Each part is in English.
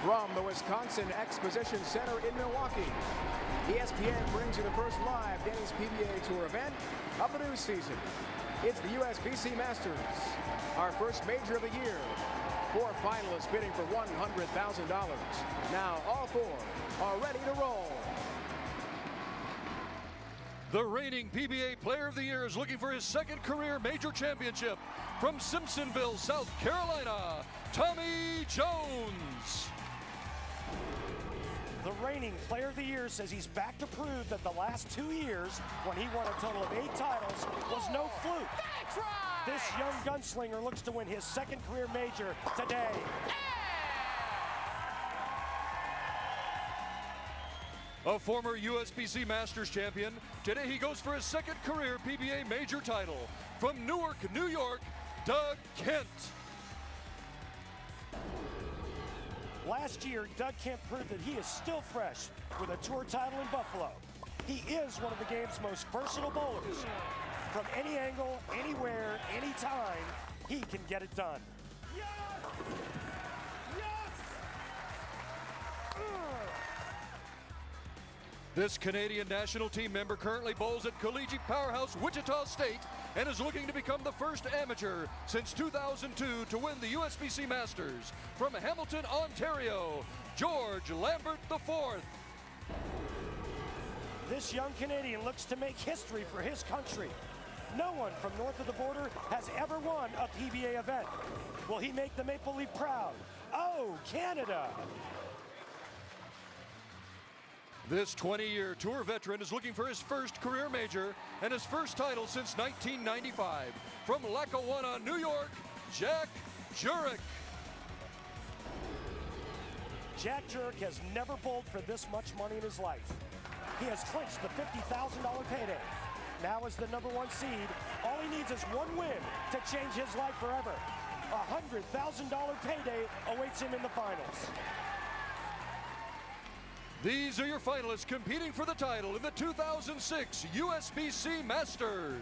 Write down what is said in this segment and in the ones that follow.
From the Wisconsin Exposition Center in Milwaukee, ESPN brings you the first live Denny's PBA Tour event of the new season. It's the USBC Masters, our first major of the year. 4 finalists bidding for $100,000. Now all 4 are ready to roll. The reigning PBA Player of the Year is looking for his second career major championship. From Simpsonville, South Carolina, Tommy Jones. The reigning Player of the Year says he's back to prove that the last 2 years, when he won a total of 8 titles, was no fluke. That's right! This young gunslinger looks to win his second career major today. A former USBC Masters champion, today he goes for his second career PBA major title. From Newark, New York, Doug Kent. Last year, Doug Kent proved that he is still fresh with a tour title in Buffalo. He is one of the game's most versatile bowlers. From any angle, anywhere, anytime, he can get it done. Yes! Yes! This Canadian national team member currently bowls at collegiate powerhouse Wichita State and is looking to become the first amateur since 2002 to win the USBC Masters. From Hamilton, Ontario, George Lambert IV. This young Canadian looks to make history for his country. No one from north of the border has ever won a PBA event. Will he make the Maple Leaf proud? Oh, Canada! This 20-year tour veteran is looking for his first career major and his first title since 1995. From Lackawanna, New York, Jack Jurek. Jack Jurek has never bowled for this much money in his life. He has clinched the $50,000 payday. Now as the #1 seed, all he needs is 1 win to change his life forever. A $100,000 payday awaits him in the finals. These are your finalists competing for the title in the 2006 USBC Masters.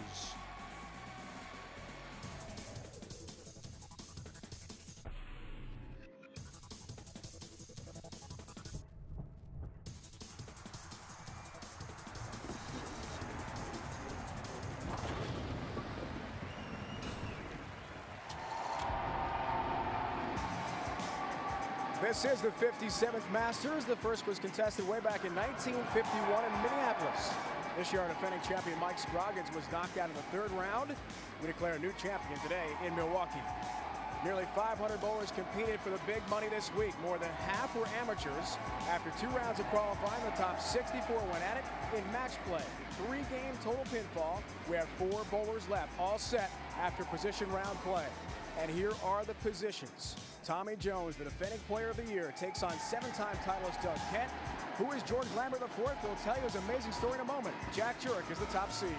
This is the 57th Masters. The first was contested way back in 1951 in Minneapolis. This year, our defending champion Mike Scroggins was knocked out in the 3rd round. We declare a new champion today in Milwaukee. Nearly 500 bowlers competed for the big money this week. More than half were amateurs. After 2 rounds of qualifying, the top 64 went at it in match play. 3-game total pinfall. We have 4 bowlers left, all set after position round play. And here are the positions. Tommy Jones, the defending Player of the Year, takes on 7-time titleist Doug Kent. Who is George Lambert IV? We'll tell you his amazing story in a moment. Jack Jurek is the top seed.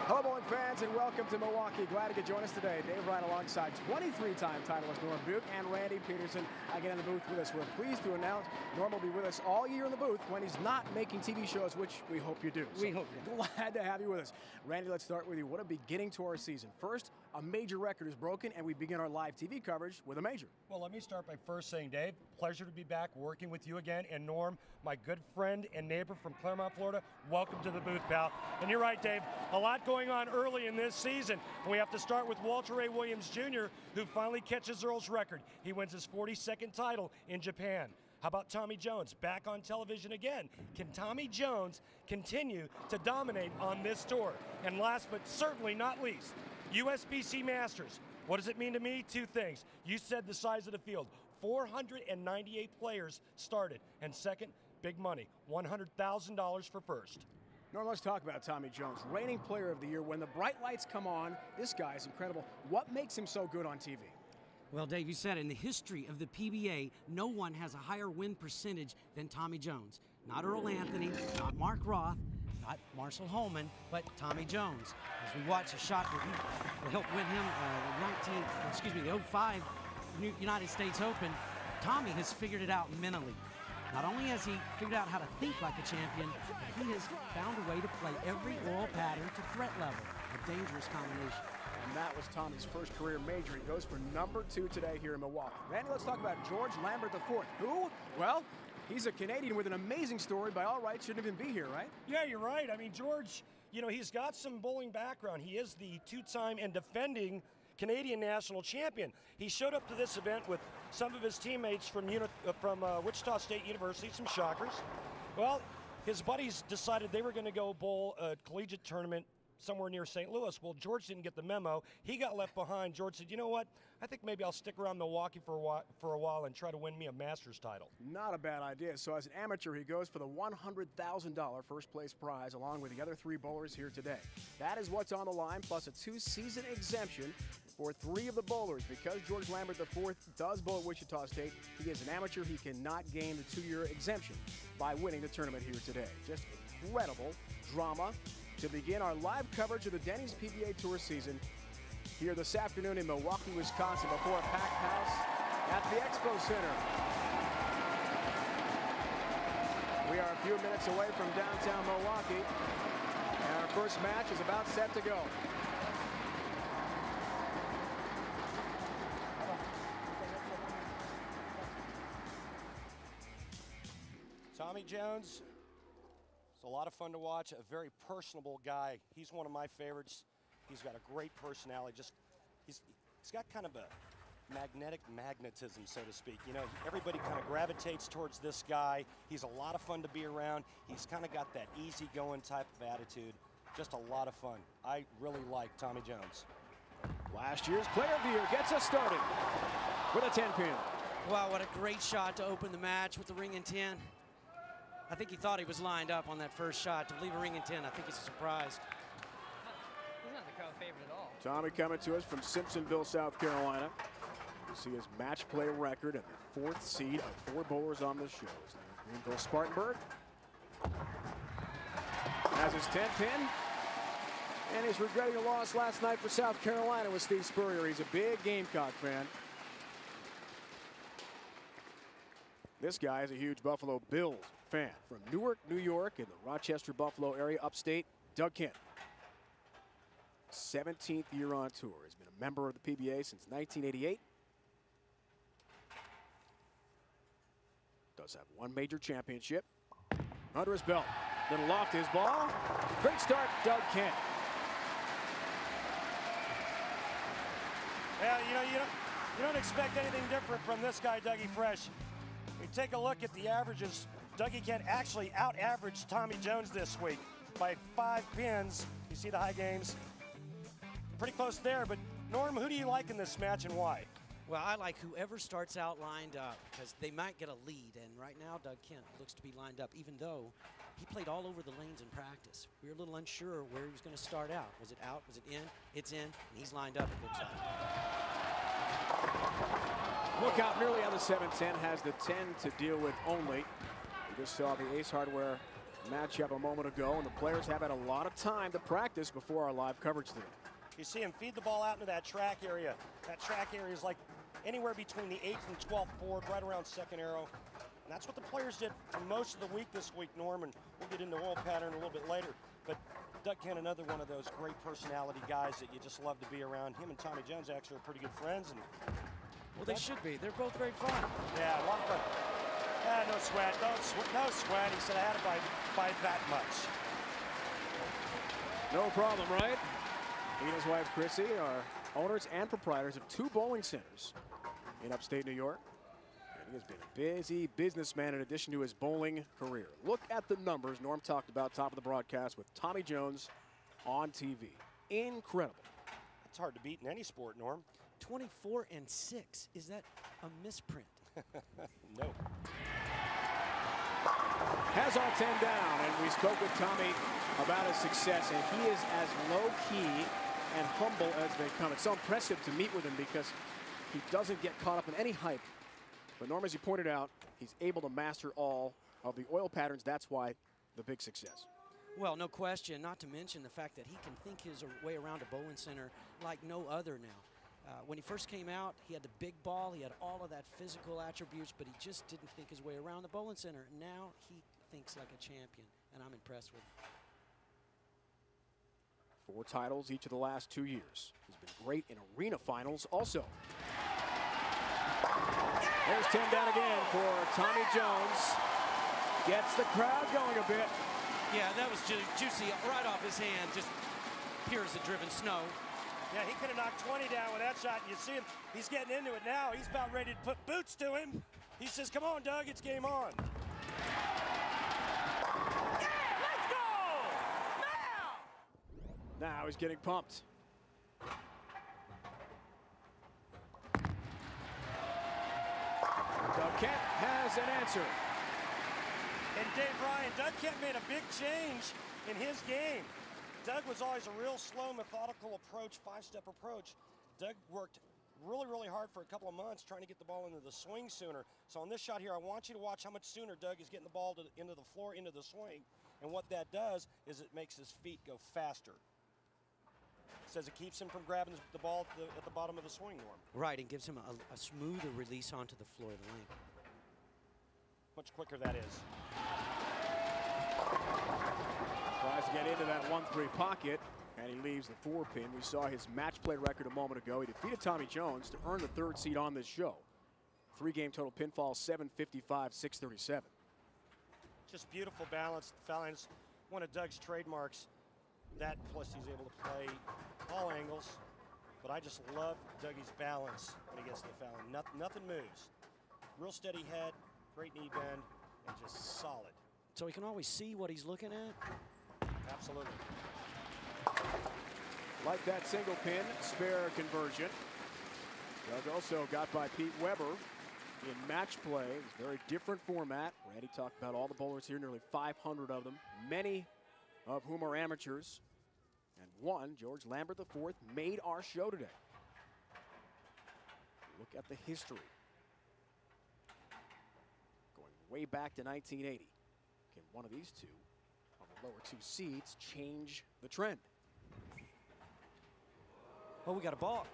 Hello, bowling fans, and welcome to Milwaukee. Glad you could join us today. Dave Ryan alongside 23-time titleist Norm Buke and Randy Peterson again in the booth with us. We're pleased to announce Norm will be with us all year in the booth when he's not making TV shows, which we hope you do. We hope you do. Glad to have you with us. Randy, let's start with you. What a beginning to our season. First, a major record is broken, and we begin our live TV coverage with a major. Well, let me start by first saying, Dave, pleasure to be back working with you again. And Norm, my good friend and neighbor from Claremont, Florida, welcome to the booth, pal. And you're right, Dave, a lot going on early in this season. We have to start with Walter Ray Williams Jr., who finally catches Earl's record. He wins his 42nd title in Japan. How about Tommy Jones, back on television again? Can Tommy Jones continue to dominate on this tour? And last but certainly not least, USBC Masters. What does it mean to me? 2 things. You said the size of the field. 498 players started. And second, big money, $100,000 for first. Norm, let's talk about Tommy Jones, reigning Player of the Year. When the bright lights come on, this guy is incredible. What makes him so good on TV? Well, Dave, you said in the history of the PBA, no one has a higher win percentage than Tommy Jones. Not Earl Anthony, not Mark Roth, not Marshall Holman, but Tommy Jones. As we watch a shot that will help win him the 05 United States Open, Tommy has figured it out mentally. Not only has he figured out how to think like a champion, he has found a way to play every oral pattern to threat level, a dangerous combination. And that was Tommy's first career major. He goes for #2 today here in Milwaukee. Randy, let's talk about George Lambert IV. Who? Well, he's a Canadian with an amazing story. By all rights, shouldn't even be here, right? Yeah, you're right. I mean, George, you know, he's got some bowling background. He is the two-time and defending Canadian national champion. He showed up to this event with some of his teammates from Wichita State University, some shockers. Well, his buddies decided they were going to go bowl a collegiate tournament somewhere near St. Louis. Well, George didn't get the memo. He got left behind. George said, you know what? I think maybe I'll stick around Milwaukee for a while and try to win me a Masters title. Not a bad idea. So as an amateur, he goes for the $100,000 first place prize along with the other 3 bowlers here today. That is what's on the line, plus a 2-season exemption for 3 of the bowlers. Because George Lambert IV does bowl at Wichita State, he is an amateur. He cannot gain the 2-year exemption by winning the tournament here today. Just incredible drama to begin our live coverage of the Denny's PBA Tour season here this afternoon in Milwaukee, Wisconsin, before a packed house at the Expo Center. We are a few minutes away from downtown Milwaukee, and our first match is about set to go. Tommy Jones, it's a lot of fun to watch, a very personable guy. He's one of my favorites. He's got a great personality. He's got kind of a magnetism, so to speak. You know, everybody kind of gravitates towards this guy. He's a lot of fun to be around. He's kind of got that easygoing type of attitude. Just a lot of fun. I really like Tommy Jones. Last year's Player of the Year gets us started with a 10-pin. Wow, what a great shot to open the match with the ring in 10. I think he thought he was lined up on that first shot. To leave a ring in 10, I think it's a surprise. He's not the crowd favorite at all. Tommy coming to us from Simpsonville, South Carolina. You see his match play record at the 4th seed of 4 bowlers on the show. Greenville Spartanburg has his 10-pin. And he's regretting a loss last night for South Carolina with Steve Spurrier. He's a big Gamecock fan. This guy is a huge Buffalo Bills fan from Newark, New York, in the Rochester, Buffalo area, upstate. Doug Kent, 17th year on tour. He's been a member of the PBA since 1988. Does have 1 major championship under his belt. Then loft his ball. Great start, Doug Kent. Well, you don't expect anything different from this guy, Dougie Fresh. You take a look at the averages. Dougie Kent actually out-averaged Tommy Jones this week by 5 pins. You see the high games. Pretty close there, but Norm, who do you like in this match and why? Well, I like whoever starts out lined up because they might get a lead. And right now, Doug Kent looks to be lined up, even though he played all over the lanes in practice. We were a little unsure where he was going to start out. Was it out? Was it in? It's in, and he's lined up, it looks like. Look out nearly on the 7-10, has the 10 to deal with only. We just saw the Ace Hardware matchup a moment ago, and the players have had a lot of time to practice before our live coverage today. You see him feed the ball out into that track area. That track area is like anywhere between the 8th and 12th board, right around second arrow. And that's what the players did for most of the week this week, Norm, and we'll get into oil pattern a little bit later. But Doug Kent, another one of those great personality guys that you just love to be around. Him and Tommy Jones actually are pretty good friends. And well, they should be. They're both very fun. Yeah, a lot of fun. No sweat, no sweat. He said I had to buy that much. No problem, right? He and his wife, Chrissy, are owners and proprietors of 2 bowling centers in upstate New York. And he has been a busy businessman in addition to his bowling career. Look at the numbers Norm talked about top of the broadcast with Tommy Jones on TV. Incredible. That's hard to beat in any sport, Norm. 24-6. Is that a misprint? No. Has all 10 down, and we spoke with Tommy about his success, and he is as low-key and humble as they come. It's so impressive to meet with him because he doesn't get caught up in any hype. But Norm, as you pointed out, he's able to master all of the oil patterns. That's why the big success. Well, no question, not to mention the fact that he can think his way around a bowling center like no other now. When he first came out, he had the big ball, he had all of that physical attributes, but he just didn't think his way around the bowling center. Now he thinks like a champion, and I'm impressed with him. 4 titles each of the last 2 years. He's been great in arena finals also. There's 10 down again for Tommy Jones. Gets the crowd going a bit. Yeah, that was juicy right off his hand, just pure as the driven snow. Yeah, he could have knocked 20 down with that shot. You see him, he's getting into it now. He's about ready to put boots to him. He says, come on, Doug, it's game on. Let's go! Now he's getting pumped. Doug Kent has an answer. And Dave Ryan, Doug Kent made a big change in his game. Doug was always a real slow, methodical approach, 5-step approach. Doug worked really hard for a couple of months trying to get the ball into the swing sooner. So on this shot here, I want you to watch how much sooner Doug is getting the ball into the floor, into the swing. And what that does is it makes his feet go faster. It says it keeps him from grabbing the ball at the bottom of the swing, Norm. Right, and gives him a smoother release onto the floor of the lane. Much quicker that is. Tries to get into that 1-3 pocket, and he leaves the 4-pin. We saw his match play record a moment ago. He defeated Tommy Jones to earn the 3rd seed on this show. 3-game total pinfall, 755, 637. Just beautiful balance. Fallon's one of Doug's trademarks. That plus he's able to play all angles. But I just love Dougie's balance when he gets to the Fallon. Nothing moves. Real steady head, great knee bend, and just solid. So he can always see what he's looking at? Absolutely. Like that single pin spare conversion. Doug also got by Pete Weber in match play. It's a very different format. Randy talked about all the bowlers here, nearly 500 of them, many of whom are amateurs. And one, George Lambert IV, made our show today. Look at the history. Going way back to 1980. Can one of these two, on the lower 2 seeds, change the trend? Oh, we got a balk.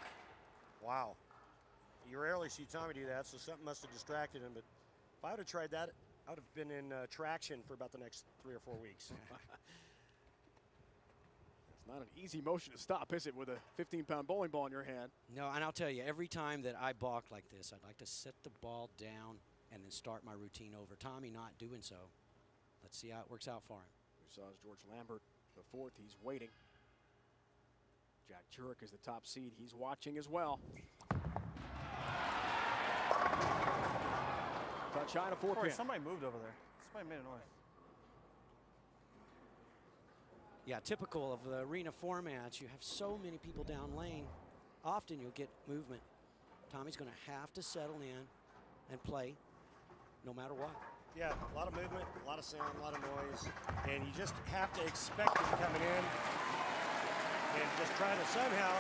Wow. You rarely see Tommy do that, so something must have distracted him. But if I would have tried that, I would have been in traction for about the next 3 or 4 weeks. It's not an easy motion to stop, is it, with a 15-pound bowling ball in your hand? No, and I'll tell you, every time that I balk like this, I'd like to set the ball down and then start my routine over. Tommy not doing so. Let's see how it works out for him. We saw as George Lambert IV, he's waiting. Jack Jurek is the top seed. He's watching as well. Touch high to 4-pin. Somebody moved over there. Somebody made a noise. Yeah, typical of the arena formats, you have so many people down lane. Often you'll get movement. Tommy's going to have to settle in and play no matter what. Yeah, a lot of movement, a lot of sound, a lot of noise. And you just have to expect it coming in and just try to somehow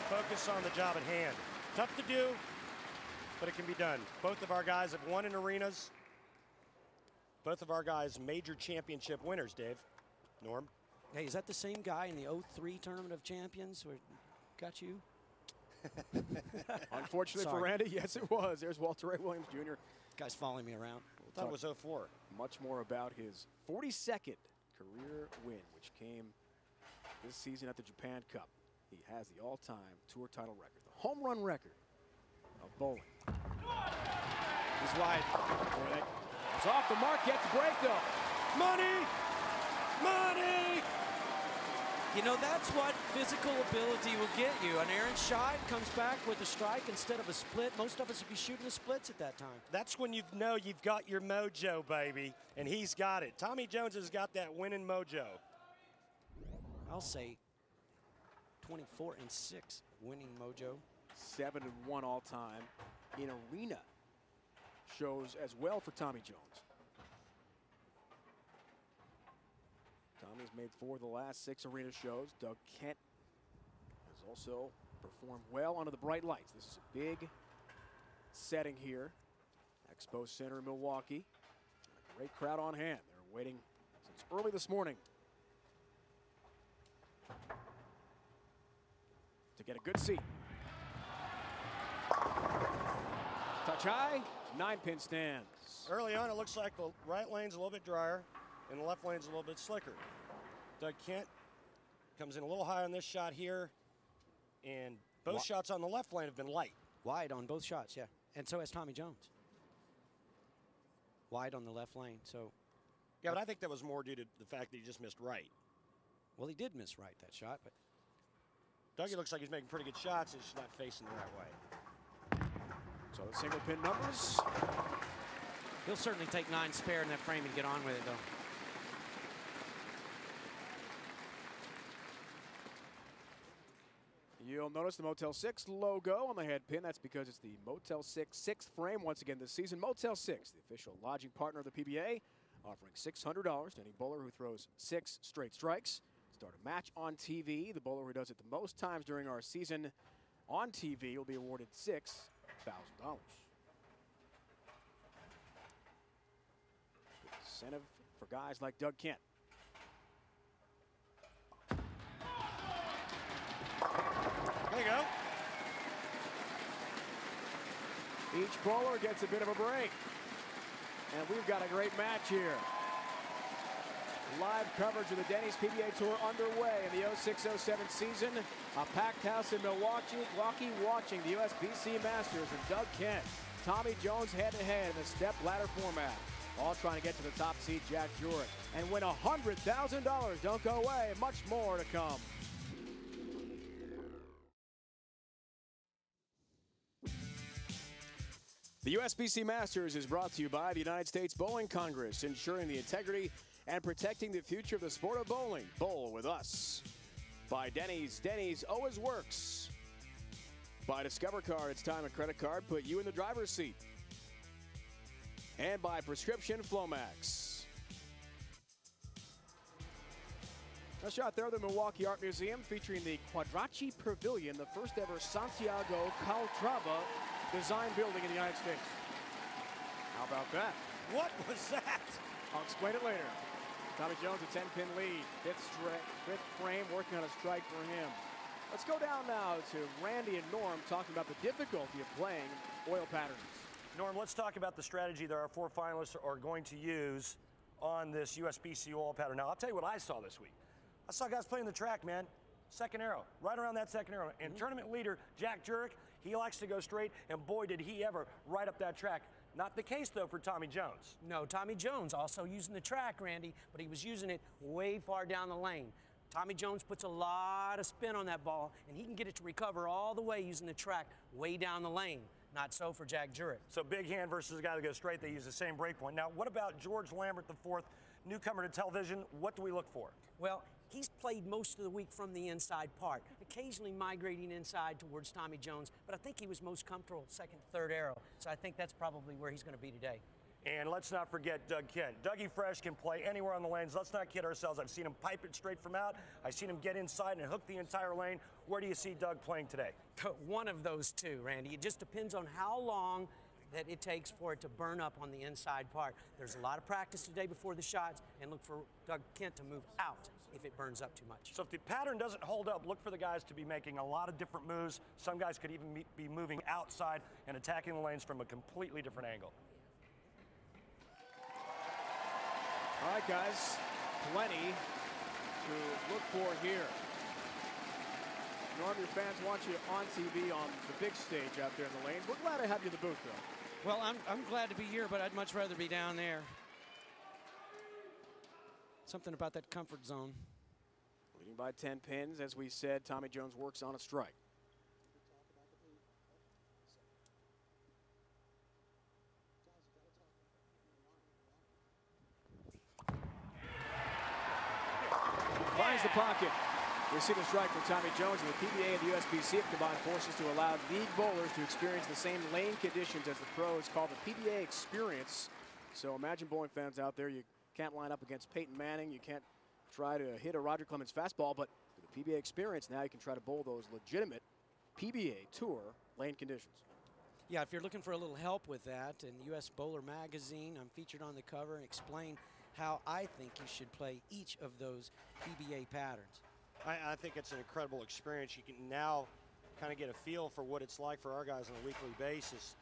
focus on the job at hand. Tough to do, but it can be done. Both of our guys have won in arenas. Both of our guys major championship winners, Dave. Norm? Hey, is that the same guy in the 03 Tournament of Champions where got you? Unfortunately for Randy, yes it was. There's Walter Ray Williams Jr. Guy's following me around. That was 04. Much more about his 42nd career win, which came this season at the Japan Cup. He has the all-time tour title record, the home run record of bowling. He's wide. It's off the mark, gets a break though. Money! Money! You know, that's what physical ability will get you. An errant shot comes back with a strike instead of a split. Most of us would be shooting the splits at that time. That's when you know you've got your mojo, baby, and he's got it. Tommy Jones has got that winning mojo. I'll say 24-6 winning mojo. 7-1 all time in arena shows as well for Tommy Jones. Tommy's made 4 of the last 6 arena shows. Doug Kent has also performed well under the bright lights. This is a big setting here. Expo Center in Milwaukee. A great crowd on hand. They're waiting since early this morning to get a good seat. Touch high, 9-pin stands. Early on, it looks like the right lane's a little bit drier and the left lane's a little bit slicker. Doug Kent Comes in a little high on this shot here, and both shots on the left lane have been light. Wide on both shots, yeah. And so has Tommy Jones. Wide on the left lane, so. Yeah, but I think that was more due to the fact that he just missed right. Well, he did miss right that shot, but. Dougie looks like he's making pretty good shots. He's just not facing the right way. So the single pin numbers. He'll certainly take 9 spare in that frame and get on with it, though. You'll notice the Motel 6 logo on the head pin. That's because it's the Motel 6 6th frame once again this season. Motel 6, the official lodging partner of the PBA, offering $600 to any bowler who throws 6 straight strikes. Start a match on TV. The bowler who does it the most times during our season on TV will be awarded $6,000. Incentive for guys like Doug Kent. There you go. Each bowler gets a bit of a break. And we've got a great match here. Live coverage of the Denny's PBA Tour underway in the 06-07 season. A packed house in Milwaukee watching the USBC Masters and Doug Kent, Tommy Jones head-to-head in the step-ladder format. All trying to get to the top seed, Jack Jurek, and win $100,000. Don't go away. Much more to come. The USBC Masters is brought to you by the United States Bowling Congress, ensuring the integrity and protecting the future of the sport of bowling. Bowl with us. By Denny's. Denny's always works. By Discover Card. It's time a credit card put you in the driver's seat. And by Prescription Flomax. A shot there of the Milwaukee Art Museum featuring the Quadracci Pavilion, the first ever Santiago Calatrava design building in the United States. How about that? What was that? I'll explain it later. Tommy Jones, a 10-pin lead. Fifth frame, working on a strike for him. Let's go down now to Randy and Norm talking about the difficulty of playing oil patterns. Norm, let's talk about the strategy that our 4 finalists are going to use on this USBC oil pattern. Now, I'll tell you what I saw this week. I saw guys playing the track, man. Second arrow, right around that second arrow. And tournament leader, Jack Jurek, he likes to go straight, and boy, did he ever right up that track. Not the case, though, for Tommy Jones. No, Tommy Jones also using the track, Randy, but he was using it way far down the lane. Tommy Jones puts a lot of spin on that ball, and he can get it to recover all the way using the track way down the lane. Not so for Jack Jurek. So big hand versus a guy that goes straight, they use the same break point. Now, what about George Lambert IV, newcomer to television? What do we look for? Well, he's played most of the week from the inside part, occasionally migrating inside towards Tommy Jones, but I think he was most comfortable second, third arrow. So I think that's probably where he's going to be today. And let's not forget Doug Kent. Dougie Fresh can play anywhere on the lanes. Let's not kid ourselves. I've seen him pipe it straight from out. I've seen him get inside and hook the entire lane. Where do you see Doug playing today? One of those two, Randy. It just depends on how long that it takes for it to burn up on the inside part. There's a lot of practice today before the shots, and look for Doug Kent to move out if it burns up too much. So if the pattern doesn't hold up, look for the guys to be making a lot of different moves. Some guys could even be moving outside and attacking the lanes from a completely different angle. All right, guys, plenty to look for here. Norm, your fans want you on TV on the big stage out there in the lanes. We're glad to have you in the booth, though. Well, I'm glad to be here, but I'd much rather be down there. Something about that comfort zone. Leading by 10 pins, as we said, Tommy Jones works on a strike. Finds the pocket. We see the strike from Tommy Jones, and the PBA and the USBC have combined forces to allow league bowlers to experience the same lane conditions as the pros, called the PBA experience. So imagine bowling fans out there, you can't line up against Peyton Manning, you can't try to hit a Roger Clemens fastball, but with the PBA experience, now you can try to bowl those legitimate PBA Tour lane conditions. Yeah, if you're looking for a little help with that, in US Bowler Magazine, I'm featured on the cover and explain how I think you should play each of those PBA patterns. I think it's an incredible experience. You can now kind of get a feel for what it's like for our guys on a weekly basis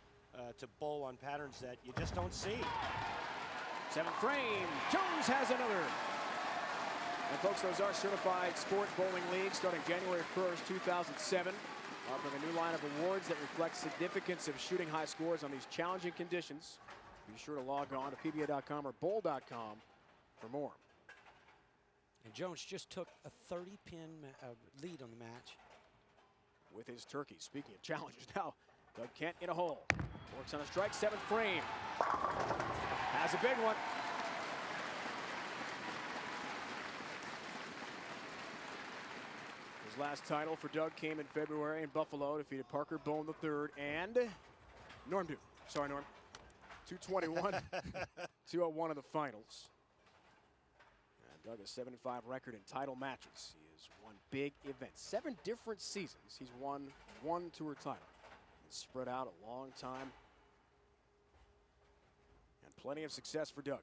to bowl on patterns that you just don't see. 7th frame, Jones has another. And folks, those are certified sport bowling leagues starting January 1st, 2007. Offering a new line of awards that reflect significance of shooting high scores on these challenging conditions. Be sure to log on to PBA.com or bowl.com for more. And Jones just took a 30-pin lead on the match. With his turkey. Speaking of challenges now, Doug Kent in a hole. Works on a strike, 7th frame. Has a big one. His last title for Doug came in February in Buffalo. Defeated Parker Bone III and Norm Duke. Sorry, Norm. 221, 201 in the finals. And Doug has 7-5 record in title matches. He has won big events. 7 different seasons. He's won 1 tour title. It's spread out a long time. And plenty of success for Doug.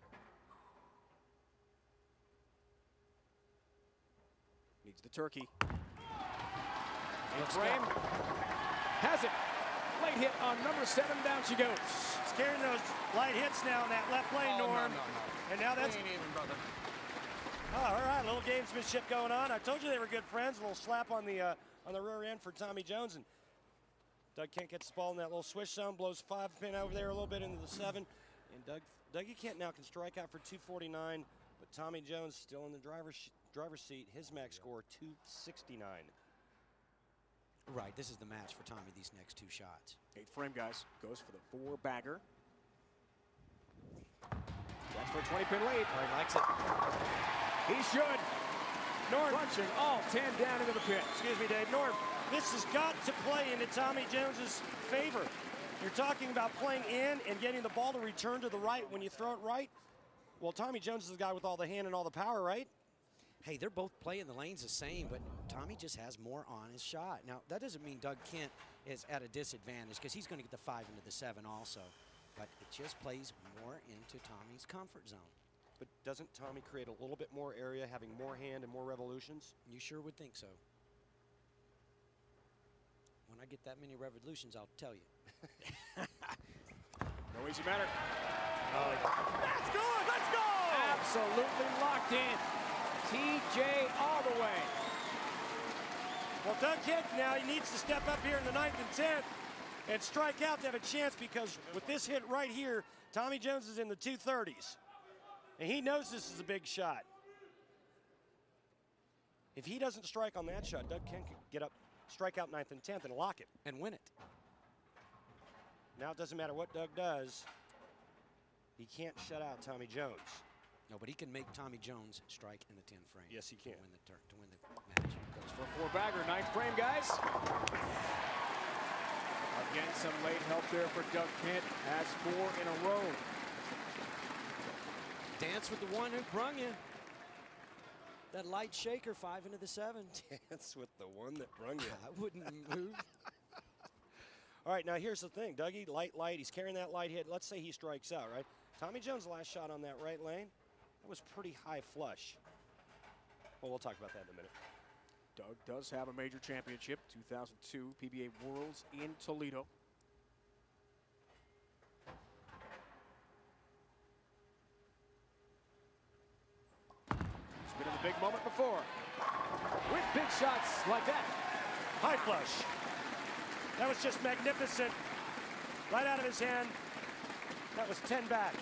Needs the turkey. In frame. Has it. Late hit on number 7. Down she goes. He's carrying those light hits now in that left lane, Norm. No. And now that's... Ain't even, brother. Oh, all right, a little gamesmanship going on. I told you they were good friends. A little slap on the rear end for Tommy Jones. And Doug Kent gets the ball in that little swish zone, blows 5-pin over there a little bit into the 7. And Dougie Kent now can strike out for 249, but Tommy Jones still in the driver's seat. His max score, 269. Right, this is the match for Tommy, these next 2 shots. 8th frame, guys. Goes for the 4-bagger. That's for a 20-pin lead. Oh, he likes it. He should. Norm punching all 10 down into the pit. Excuse me, Dave. Norm, this has got to play into Tommy Jones's favor. You're talking about playing in and getting the ball to return to the right when you throw it right. Well, Tommy Jones is the guy with all the hand and all the power, right? Hey, they're both playing the lanes the same, but Tommy just has more on his shot. Now, that doesn't mean Doug Kent is at a disadvantage because he's going to get the 5 into the 7 also. But it just plays more into Tommy's comfort zone. But doesn't Tommy create a little bit more area, having more hand and more revolutions? You sure would think so. When I get that many revolutions, I'll tell you. No easy matter. Let's go! Let's go! Absolutely locked in. TJ all the way. Well, Doug Kent now, he needs to step up here in the 9th and 10th and strike out to have a chance, because with this hit right here, Tommy Jones is in the 230s. And he knows this is a big shot. If he doesn't strike on that shot, Doug Kent could get up, strike out 9th and 10th and lock it. And win it. Now it doesn't matter what Doug does. He can't shut out Tommy Jones. No, but he can make Tommy Jones strike in the 10 frame. Yes, he can. To win the match. Goes for a 4-bagger, 9th frame, guys. Again, some late help there for Doug Kent. Has 4 in a row. Dance with the one who brung you. That light shaker, 5 into the 7. Dance with the one that brung you. I wouldn't move. All right, now here's the thing. Dougie, light, he's carrying that light hit. Let's say he strikes out, right? Tommy Jones' last shot on that right lane, that was pretty high flush. Well, we'll talk about that in a minute. Doug does have a major championship, 2002 PBA Worlds in Toledo. It's been in the big moment before. With big shots like that. High flush. That was just magnificent. Right out of his hand. That was 10 back.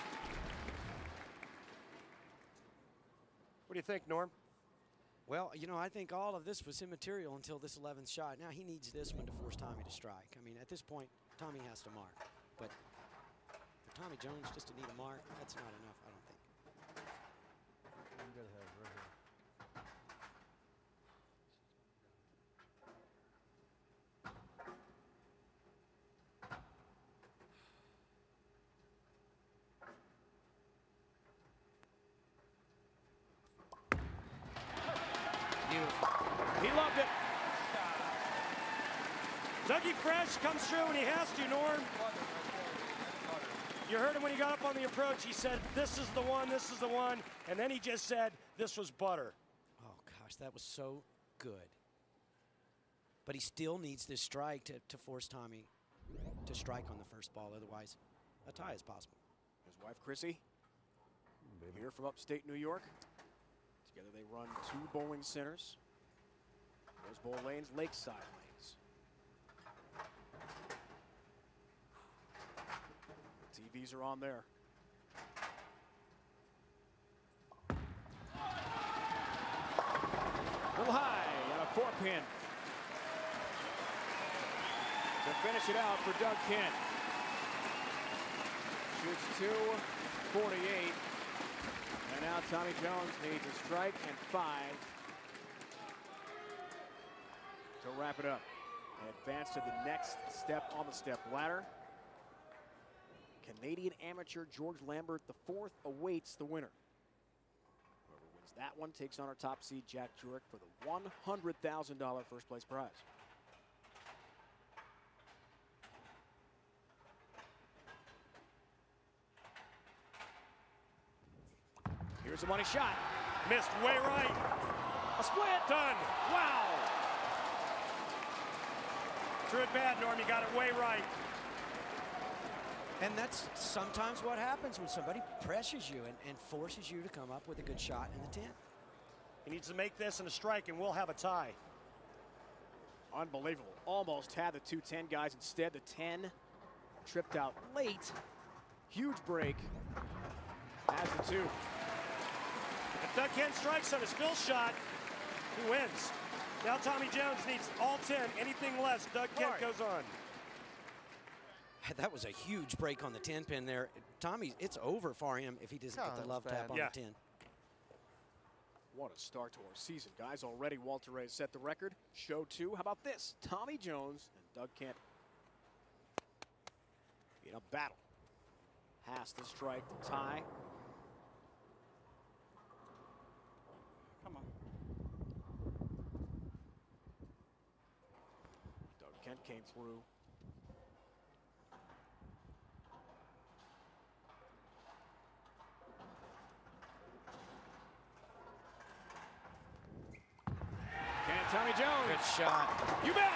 What do you think, Norm? Well, you know, I think all of this was immaterial until this 11th shot. Now he needs this one to force Tommy to strike. I mean, at this point, Tommy has to mark. But for Tommy Jones just to need a mark, that's not enough, I don't think. Beautiful. He loved it. Dougie Fresh comes through when he has to, Norm. You heard him when he got up on the approach. He said, this is the one, this is the one. And then he just said, this was butter. Oh, gosh, that was so good. But he still needs this strike to force Tommy to strike on the first ball. Otherwise, a tie is possible. His wife, Chrissy, here from upstate New York. Together they run 2 bowling centers. Those bowl lanes, lakeside lanes. The TVs are on there. A little high and a 4-pin. To finish it out for Doug Kent. Shoots 248. And now Tommy Jones needs a strike and 5 to wrap it up and advance to the next step on the step ladder. Canadian amateur George Lambert IV awaits the winner. Whoever wins that one takes on our top seed Jack Jurek for the $100,000 first place prize. Here's a money shot. Missed way right. A split. Done. Wow. Threw it bad, Norm. You got it way right. And that's sometimes what happens when somebody pressures you and forces you to come up with a good shot in the 10. He needs to make this in a strike, and we'll have a tie. Unbelievable. Almost had the 2-10 guys. Instead, the 10 tripped out late. Huge break. Has the 2. If Doug Kent strikes on his fill shot, he wins. Now Tommy Jones needs all 10. Anything less, Doug Kent goes on. That was a huge break on the 10-pin there. Tommy, it's over for him if he doesn't get the love tap on the 10. What a start to our season, guys. Already Walter Ray set the record. Show 2. How about this? Tommy Jones and Doug Kent in a battle. Has to strike to tie. Come on. Doug Kent came through. Tommy Jones. Good shot. You bet.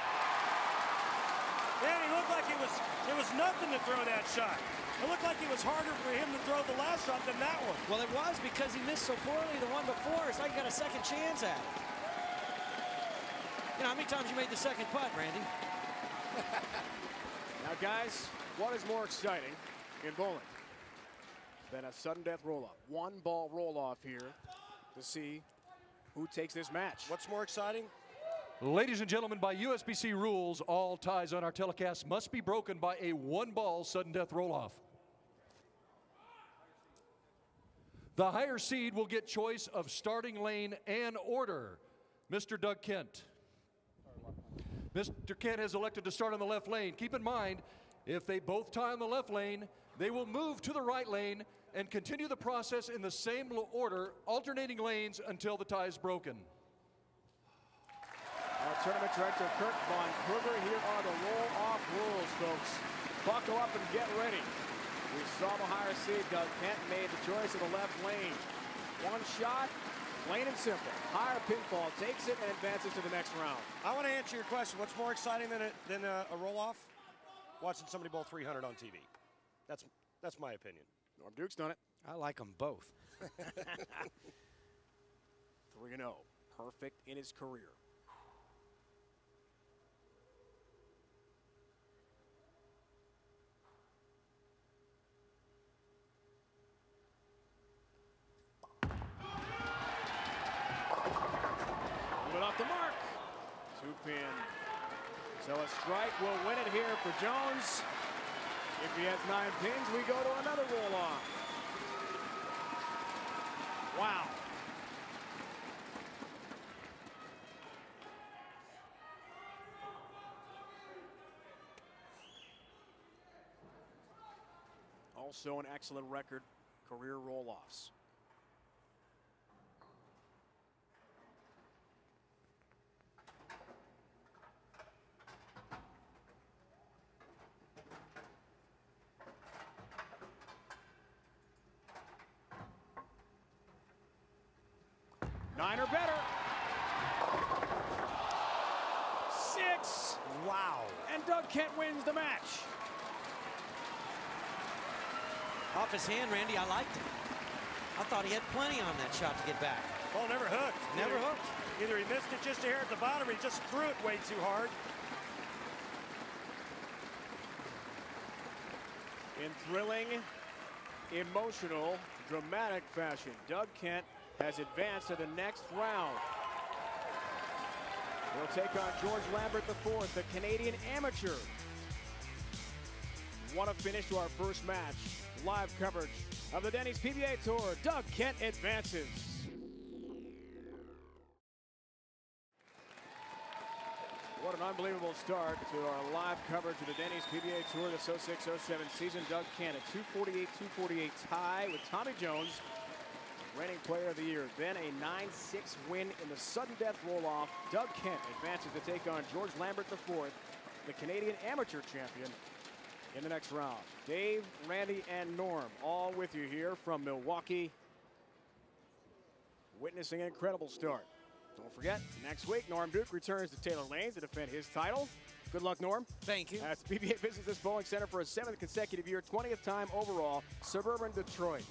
Man, he looked like it was nothing to throw that shot. It looked like it was harder for him to throw the last shot than that one. Well, it was because he missed so poorly the one before. It's like he got a second chance at it. You know, how many times you made the second putt, Randy? Now, guys, what is more exciting in bowling than a sudden death roll-off? 1-ball roll-off here to see who takes this match. What's more exciting? Ladies and gentlemen, by USBC rules, all ties on our telecast must be broken by a 1-ball sudden death roll-off. The higher seed will get choice of starting lane and order. Mr. Doug Kent. Mr. Kent has elected to start on the left lane. Keep in mind, if they both tie on the left lane, they will move to the right lane and continue the process in the same order, alternating lanes until the tie is broken. Our tournament director, Kurt Von Kruger. Here are the roll-off rules, folks. Buckle up and get ready. We saw the higher seed, Doug Kent, made the choice of the left lane. One shot, plain and simple. Higher pinfall takes it and advances to the next round. I want to answer your question. What's more exciting than a roll-off? Watching somebody bowl 300 on TV. That's my opinion. Norm Duke's done it. I like them both. 3-0. Perfect in his career. Moving off the mark. 2-pin. So a strike will win it here for Jones. If he has 9 pins, we go to another roll-off. Wow. Also an excellent record, career roll-offs. Nine or better. 6. Wow. And Doug Kent wins the match. Off his hand, Randy, I liked it. I thought he had plenty on that shot to get back. Ball never hooked. Never hooked. Either he missed it just here at the bottom or he just threw it way too hard. In thrilling, emotional, dramatic fashion, Doug Kent has advanced to the next round. He'll take on George Lambert IV, the Canadian amateur. What a finish to our first match. Live coverage of the Denny's PBA Tour. Doug Kent advances. What an unbelievable start to our live coverage of the Denny's PBA Tour this 06-07 season. Doug Kent, a 248-248 tie with Tommy Jones, reigning player of the year. Then a 9-6 win in the sudden death roll-off. Doug Kent advances to take on George Lambert IV, the Canadian amateur champion, in the next round. Dave, Randy, and Norm all with you here from Milwaukee, witnessing an incredible start. Don't forget, next week, Norm Duke returns to Taylor Lanes to defend his title. Good luck, Norm. Thank you. As the PBA visits this bowling center for a 7th consecutive year, 20th time overall, suburban Detroit.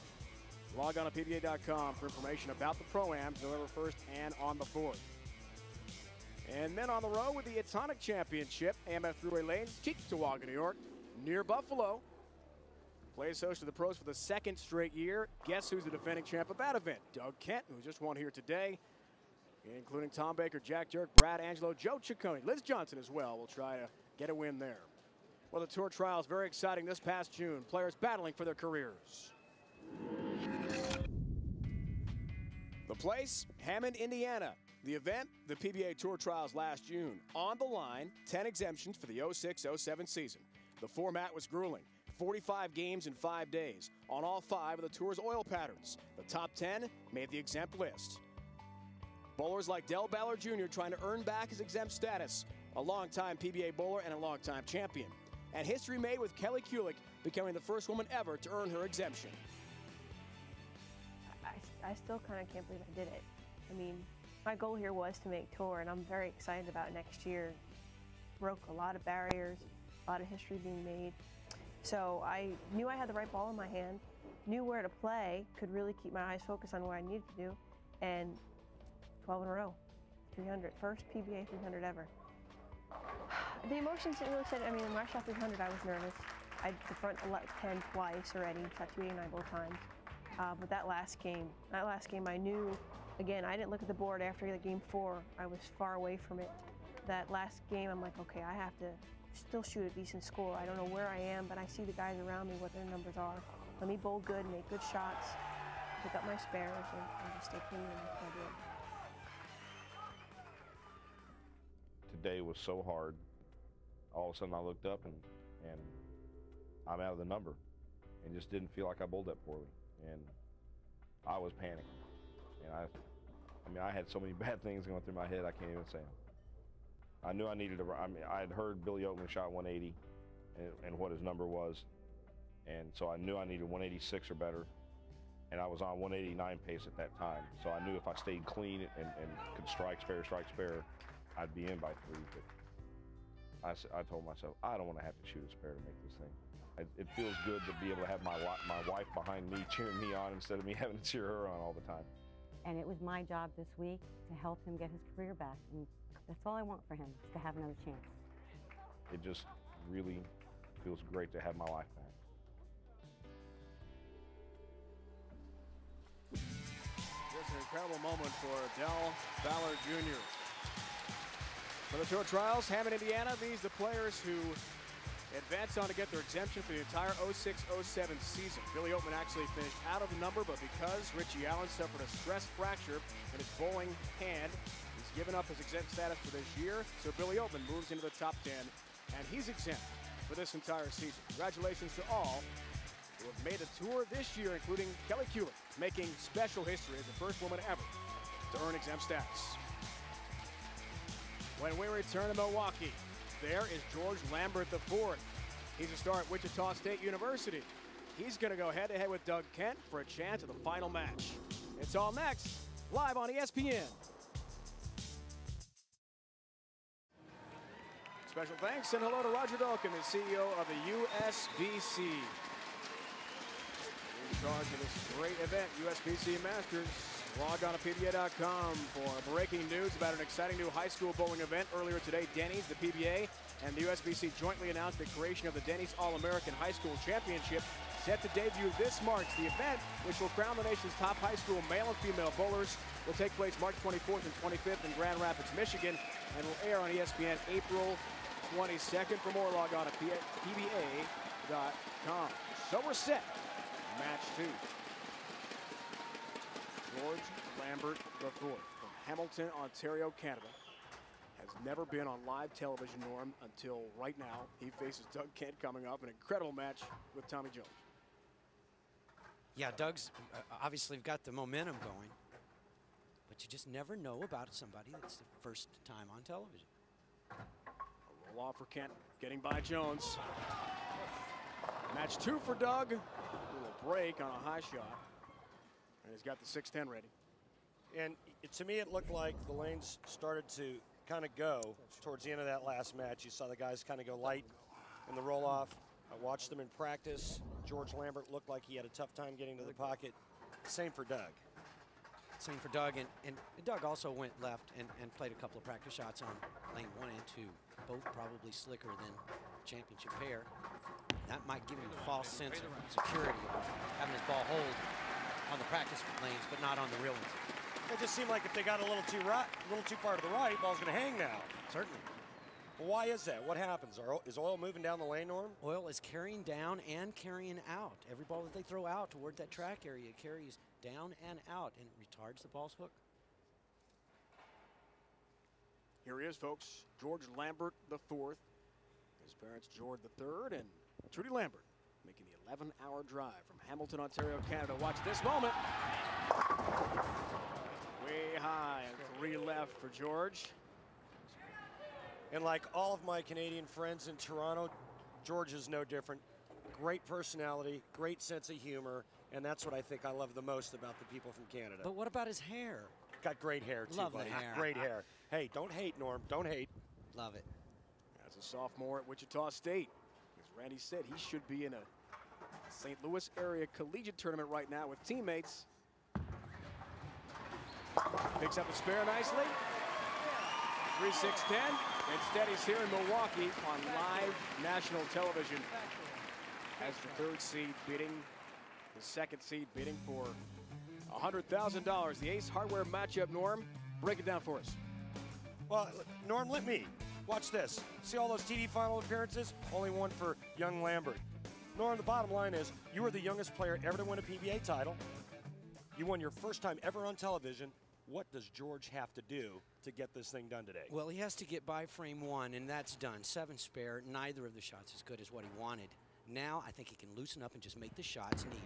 Log on to PBA.com for information about the Pro-Ams November 1st and on the 4th. And then on the road with the Atonic Championship, AMF Thruway Lanes, Cheektowaga, New York, near Buffalo. Plays host to the pros for the 2nd straight year. Guess who's the defending champ of that event? Doug Kent, who just won here today, including Tom Baker, Jack Jurek, Brad Angelo, Joe Ciccone, Liz Johnson as well will try to get a win there. Well, the Tour Trials very exciting this past June. Players battling for their careers. The place, Hammond, Indiana. The event, the PBA Tour Trials last June. On the line, 10 exemptions for the 06-07 season. The format was grueling. 45 games in 5 days on all 5 of the Tour's oil patterns. The top 10 made the exempt list. Bowlers like Del Ballard Jr. trying to earn back his exempt status. A longtime PBA bowler and a longtime champion. And history made with Kelly Kulick becoming the first woman ever to earn her exemption. I still kind of can't believe I did it. I mean, my goal here was to make tour, and I'm very excited about next year. Broke a lot of barriers, a lot of history being made. So I knew I had the right ball in my hand, knew where to play, could really keep my eyes focused on what I needed to do, and 12 in a row, 300, first PBA 300 ever. The emotions didn't really set. I mean, in my shot 300, I was nervous. I did the front 10 twice already, shot 289 both times. But that last game I knew, again, I didn't look at the board after game 4. I was far away from it. That last game, I'm like, okay, I have to still shoot a decent score. I don't know where I am, but I see the guys around me, what their numbers are. Let me bowl good, make good shots, pick up my spares, and just stay clean, and that's what I did. Today was so hard. All of a sudden I looked up and I'm out of the number and just didn't feel like I bowled that poorly. And I was panicking. And I mean, I had so many bad things going through my head, I can't even say them. I knew I needed to, I mean, I had heard Billy Oatman shot 180 and what his number was. And so I knew I needed 186 or better. And I was on 189 pace at that time. So I knew if I stayed clean and could strike spare, I'd be in by 3. But I told myself, I don't want to have to shoot a spare to make this thing. It feels good to be able to have my wife behind me cheering me on instead of me having to cheer her on all the time. And it was my job this week to help him get his career back. And that's all I want for him, is to have another chance. It just really feels great to have my life back. Just an incredible moment for Del Ballard Jr. For the Tour Trials, Hammond, Indiana, these the players who advanced on to get their exemption for the entire 06-07 season. Billy Oatman actually finished out of the number, but because Richie Allen suffered a stress fracture in his bowling hand, he's given up his exempt status for this year. So Billy Oatman moves into the top 10, and he's exempt for this entire season. Congratulations to all who have made the tour this year, including Kelly Kulick, making special history as the first woman ever to earn exempt status. When we return to Milwaukee, there is George Lambert IV. He's a star at Wichita State University. He's going to go head-to-head with Doug Kent for a chance at the final match. It's all next, live on ESPN. Special thanks and hello to Roger Dolkin, the CEO of the USBC. In charge of this great event, USBC Masters. Log on to PBA.com for breaking news about an exciting new high school bowling event. Earlier today, Denny's, the PBA, and the USBC jointly announced the creation of the Denny's All-American High School Championship, set to debut this March. The event, which will crown the nation's top high school male and female bowlers, will take place March 24th and 25th in Grand Rapids, Michigan, and will air on ESPN April 22nd. For more, log on to PBA.com. So we're set. Match 2. George Lambert IV from Hamilton, Ontario, Canada, has never been on live television, Norm, until right now. He faces Doug Kent coming up, an incredible match with Tommy Jones. Yeah, Doug's obviously got the momentum going, but you just never know about somebody that's the first time on television. A roll off for Kent, getting by Jones. Match 2 for Doug. A little break on a high shot. And he's got the 6-10 ready. And to me, it looked like the lanes started to kind of go towards the end of that last match. You saw the guys kind of go light in the roll-off. I watched them in practice. George Lambert looked like he had a tough time getting to the pocket. Same for Doug. Same for Doug. And Doug also went left and played a couple of practice shots on lane 1 and 2. Both probably slicker than championship pair. That might give him a false sense of security of having his ball hold on the practice lanes, but not on the real ones. It just seemed like if they got a little too far to the right, ball's going to hang now. Certainly. Well, why is that? What happens? Is oil moving down the lane, Norm? Oil is carrying down and carrying out. Every ball that they throw out toward that track area carries down and out, and it retards the ball's hook. Here he is, folks. George Lambert IV. His parents, George III and Trudy Lambert, making the 11-hour drive from Hamilton, Ontario, Canada. Watch this moment. Way high, and 3 left for George. And like all of my Canadian friends in Toronto, George is no different. Great personality, great sense of humor, and that's what I think I love the most about the people from Canada. But what about his hair? Got great hair, too, Love buddy. the hair. Great hair. Hey, don't hate, Norm. Don't hate. Love it. As a sophomore at Wichita State, as Randy said, he should be in a St. Louis area collegiate tournament right now with teammates. Picks up a spare nicely. 3-6-10. Instead, he's here in Milwaukee on live national television as the 3rd seed beating the 2nd seed, bidding for $100,000. The Ace Hardware matchup, Norm. Break it down for us. Well, Norm, let me. Watch this. See all those TV final appearances? Only one for young Lambert. Norm, the bottom line is you were the youngest player ever to win a PBA title. You won your first time ever on television. What does George have to do to get this thing done today? Well, he has to get by frame 1, and that's done. 7 spare. Neither of the shots as good as what he wanted. Now I think he can loosen up and just make the shots needed.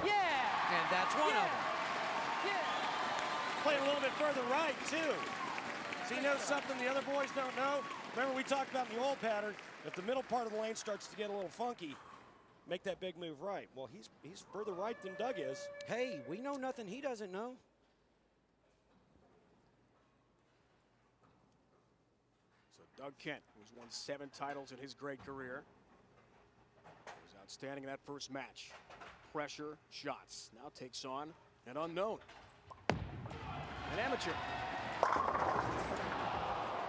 Yeah! And that's one of them. Yeah! Play a little bit further right, too. So he knows something the other boys don't know. Remember, we talked about in the old pattern, if the middle part of the lane starts to get a little funky, make that big move right. Well, he's further right than Doug is. Hey, we know nothing he doesn't know. So Doug Kent, who's won 7 titles in his great career, was outstanding in that first match. Pressure, shots. Now takes on an unknown. An amateur.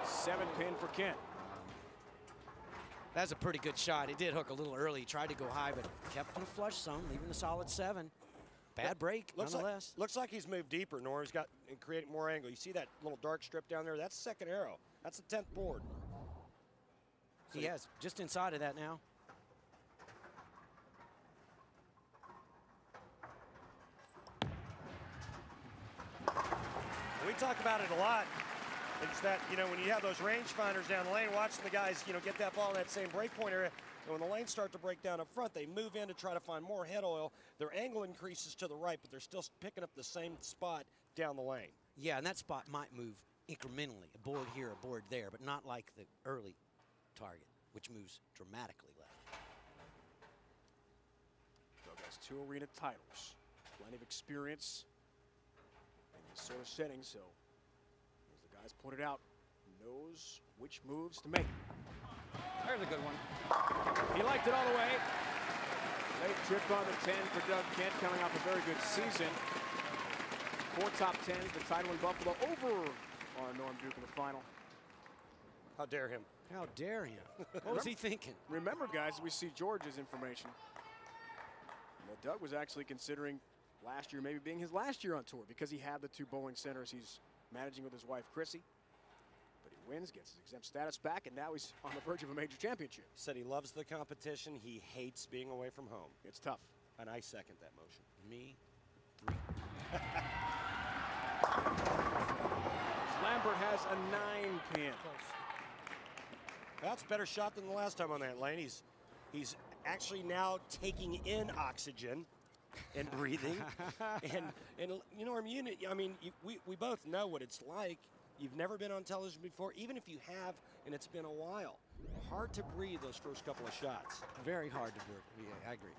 7-pin for Kent. That's a pretty good shot. He did hook a little early. He tried to go high, but kept him flush some, leaving a solid 7. Bad break, nonetheless. Looks like he's moved deeper, Norm. He's got and created more angle. You see that little dark strip down there? That's the 2nd arrow. That's the 10th board. He has, just inside of that now. We talk about it a lot. It's that, you know, when you have those rangefinders down the lane, watching the guys, you know, get that ball in that same breakpoint area, and when the lanes start to break down up front, they move in to try to find more head oil. Their angle increases to the right, but they're still picking up the same spot down the lane. Yeah, and that spot might move incrementally, a board here, a board there, but not like the early target, which moves dramatically left. Doug has 2 arena titles, plenty of experience in this sort of setting, so as the guys pointed out, knows which moves to make. There's a good one. He liked it all the way. Late trip on the 10 for Doug Kent, coming off a very good season. 4 top 10s, the title in Buffalo over on Norm Duke in the final. How dare him? How dare him? What was he thinking? Remember, guys, we see George's information. Doug was actually considering last year maybe being his last year on tour because he had the 2 bowling centers he's managing with his wife, Chrissy. But he wins, gets his exempt status back, and now he's on the verge of a major championship. Said he loves the competition. He hates being away from home. It's tough. And I second that motion. Me, 3. Lambert has a 9-pin. That's a better shot than the last time on that lane. He's actually now taking in oxygen and breathing. and you know, I mean, we both know what it's like. You've never been on television before, even if you have, and it's been a while. Hard to breathe those first couple of shots. Very hard to breathe. Yeah, I agree.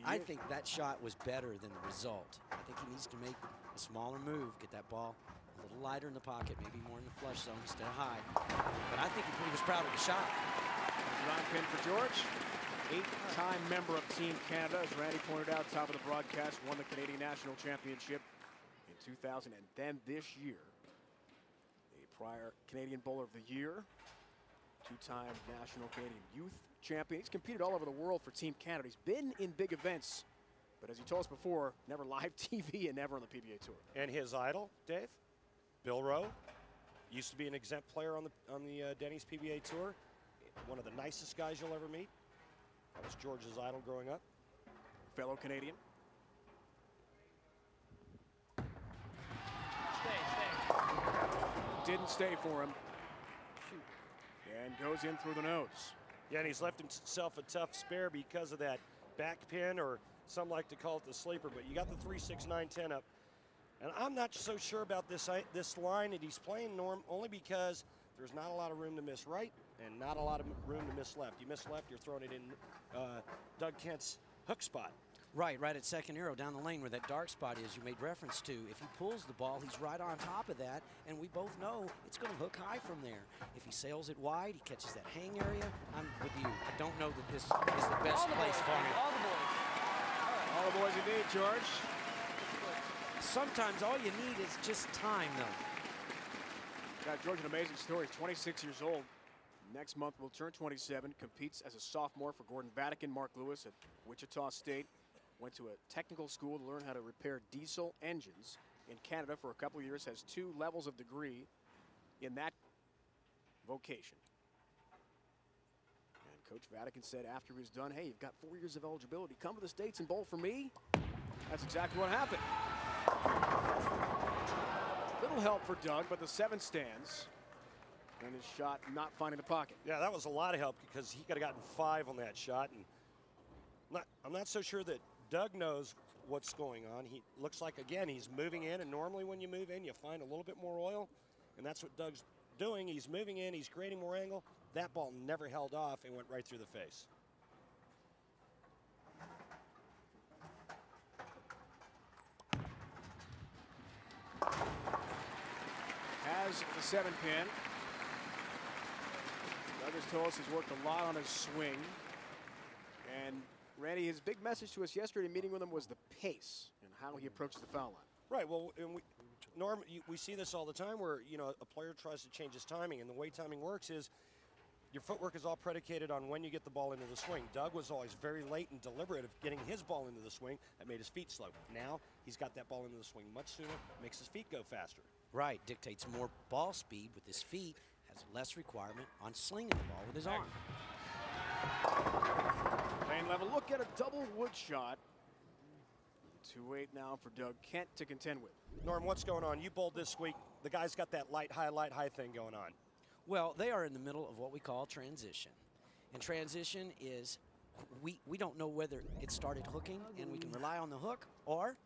I think that shot was better than the result. I think he needs to make a smaller move, get that ball a little lighter in the pocket, maybe more in the flush zone instead of high. But I think he was proud of the shot. 9-pin for George. 8-time member of Team Canada, as Randy pointed out, top of the broadcast, won the Canadian National Championship in 2000, and then this year, a prior Canadian Bowler of the Year, 2-time National Canadian Youth Champion. He's competed all over the world for Team Canada. He's been in big events, but as he told us before, never live TV and never on the PBA Tour. And his idol, Dave, Bill Rowe, used to be an exempt player on the Denny's PBA Tour. One of the nicest guys you'll ever meet. That was George's idol growing up. Fellow Canadian. Stay. Didn't stay for him. And goes in through the nose. Yeah, and he's left himself a tough spare because of that back pin, or some like to call it the sleeper, but you got the 3, 6, 9, 10 up. And I'm not so sure about this line that he's playing, Norm, only because there's not a lot of room to miss right and not a lot of room to miss left. You miss left, you're throwing it in Doug Kent's hook spot. Right at second arrow down the lane where that dark spot is you made reference to. If he pulls the ball, he's right on top of that, and we both know it's going to hook high from there. If he sails it wide, he catches that hang area. I'm with you. I don't know that this is the best place for him. All the boys. All the boys indeed, George. Sometimes all you need is just time, though. Got George an amazing story. He's 26 years old. Next month will turn 27. Competes as a sophomore for Gordon Vatican, Mark Lewis at Wichita State. Went to a technical school to learn how to repair diesel engines in Canada for a couple of years. Has 2 levels of degree in that vocation. And Coach Vatican said after he was done, hey, you've got 4 years of eligibility. Come to the States and bowl for me. That's exactly what happened. Little help for Doug, but the 7 stands. And his shot not finding the pocket. Yeah, that was a lot of help because he could have gotten 5 on that shot. And I'm not so sure that Doug knows what's going on. He looks like, again, he's moving in, and normally when you move in, you find a little bit more oil, and that's what Doug's doing. He's moving in, he's creating more angle. That ball never held off and went right through the face. Has the 7-pin. Doug has told us he's worked a lot on his swing. And Randy, his big message to us yesterday meeting with him was the pace and how he approaches the foul line. Right, well, and Norm, we see this all the time where, you know, a player tries to change his timing, and the way timing works is your footwork is all predicated on when you get the ball into the swing. Doug was always very late and deliberate of getting his ball into the swing. That made his feet slow. Now he's got that ball into the swing much sooner, makes his feet go faster. Right, dictates more ball speed with his feet, has less requirement on slinging the ball with his arm. Lane level, look at a double wood shot. 2-8 now for Doug Kent to contend with. Norm, what's going on? You bowled this week. The guy's got that light, high thing going on. Well, they are in the middle of what we call transition. And transition is, we don't know whether it started hooking and we can rely on the hook, or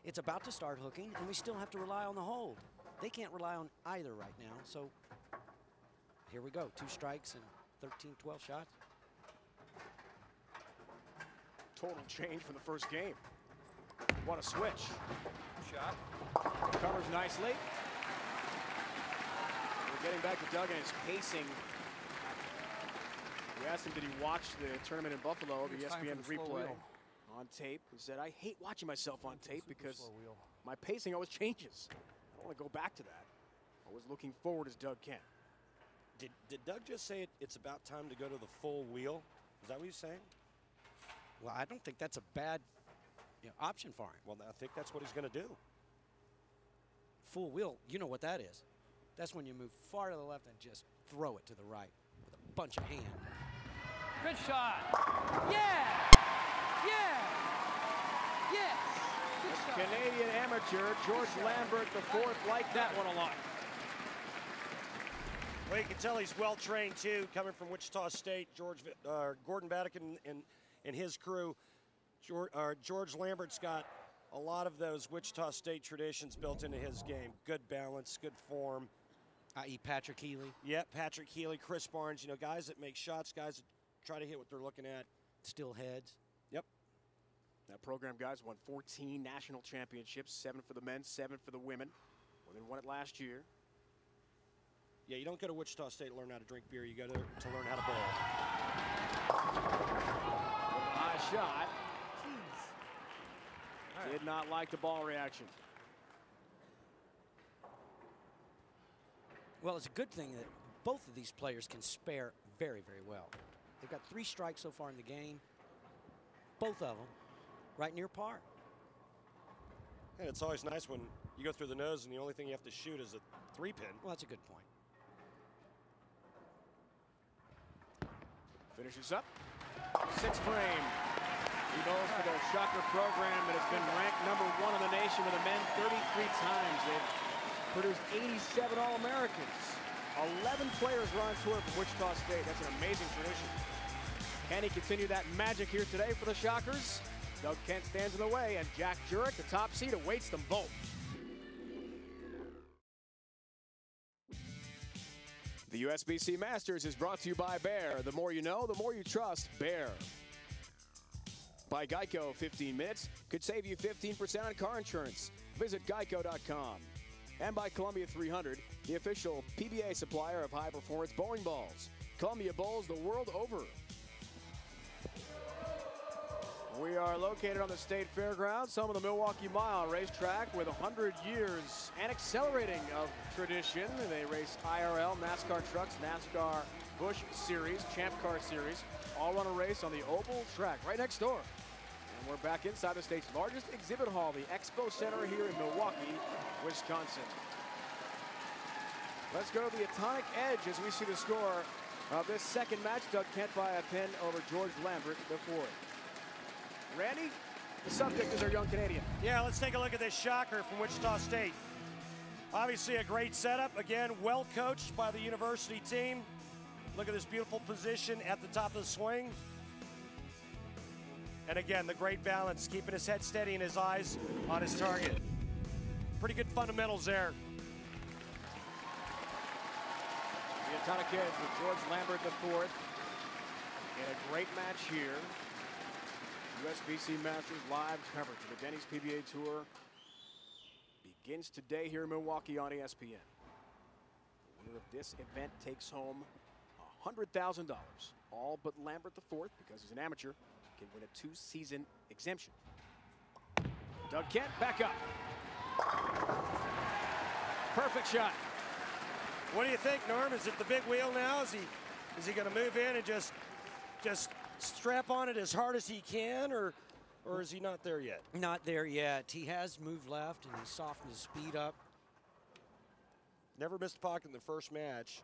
it's about to start hooking and we still have to rely on the hold. They can't rely on either right now, so here we go. 2 strikes and 13, 12 shots. Total change from the first game. What a switch. Shot. Covers nicely. We're getting back to Doug and his pacing. We asked him, did he watch the tournament in Buffalo, the ESPN replay? on tape. He said, I hate watching myself on tape because my pacing always changes. I don't want to go back to that. Always looking forward as Doug Kent. Did Doug just say it's about time to go to the full wheel? Is that what he's saying? Well, I don't think that's a bad option for him. Well, I think that's what he's going to do. Full wheel, you know what that is. That's when you move far to the left and just throw it to the right with a bunch of hand. Good shot. Yeah! Yeah! Yes! Good shot. Canadian amateur George Lambert IV liked that one a lot. Well, you can tell he's well trained too, coming from Wichita State. Gordon Vatican and his crew. George Lambert's got a lot of those Wichita State traditions built into his game. Good balance, good form. I.e. Patrick Healy. Yep, Patrick Healy, Chris Barnes. You know, guys that make shots, guys that try to hit what they're looking at. Still heads. Yep. That program, guys, won 14 national championships, 7 for the men, 7 for the women. Women won it last year. Yeah, you don't go to Wichita State to learn how to drink beer. You go to learn how to bowl. High shot. Did not like the ball reaction. Well, it's a good thing that both of these players can spare very, very well. They've got 3 strikes so far in the game. Both of them right near par. And it's always nice when you go through the nose and the only thing you have to shoot is a 3-pin. Well, that's a good point. Finishes up. 6th frame. He goes for the Shocker program that has been ranked #1 in the nation with the men 33 times. They've produced 87 All-Americans. 11 players were on tour from Wichita State. That's an amazing tradition. Can he continue that magic here today for the Shockers? Doug Kent stands in the way, and Jack Jurek, the top seed, awaits them both. The USBC Masters is brought to you by Bear. The more you know, the more you trust Bear. By Geico, 15 minutes could save you 15% on car insurance. Visit geico.com. And by Columbia 300, the official PBA supplier of high-performance bowling balls. Columbia bowls the world over. We are located on the State Fairgrounds, home of the Milwaukee Mile racetrack with 100 years and accelerating of tradition. They race IRL, NASCAR trucks, NASCAR Busch Series, Champ Car Series, all run a race on the oval track right next door. And we're back inside the state's largest exhibit hall, the Expo Center here in Milwaukee, Wisconsin. Let's go to the Atomic Edge as we see the score of this second match. Doug Kent by a pin over George Lambert IV. Randy, the subject is our young Canadian. Yeah, let's take a look at this Shocker from Wichita State. Obviously a great setup. Again, well coached by the university team. Look at this beautiful position at the top of the swing. And again, the great balance, keeping his head steady and his eyes on his target. Pretty good fundamentals there. The Atomic Edge with George Lambert IV in a great match here. USBC Masters live coverage of the Denny's PBA Tour begins today here in Milwaukee on ESPN. The winner of this event takes home $100,000. All but Lambert IV, because he's an amateur, can win a 2-season exemption. Doug Kent back up. Perfect shot. What do you think, Norm? Is it the big wheel now? Is he going to move in and just strap on it as hard as he can, or is he not there yet? Not there yet. He has moved left and he softened his speed up. Never missed a pocket in the first match,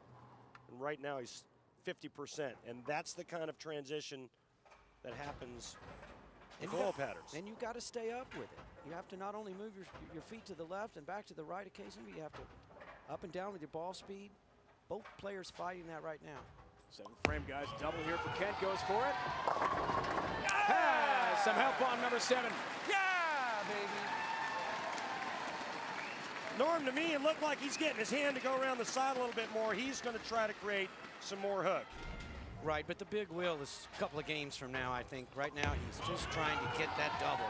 and right now he's 50%, and that's the kind of transition that happens in ball patterns. And you got to stay up with it. You have to not only move your feet to the left and back to the right occasionally, you have to up and down with your ball speed. Both players fighting that right now. 7th frame, guys. Double here for Kent. Goes for it. Has some help on number 7. Yeah, baby. Norm, to me, it looked like he's getting his hand to go around the side a little bit more. He's going to try to create some more hook. Right, but the big wheel is a couple of games from now, I think. Right now, he's just trying to get that double.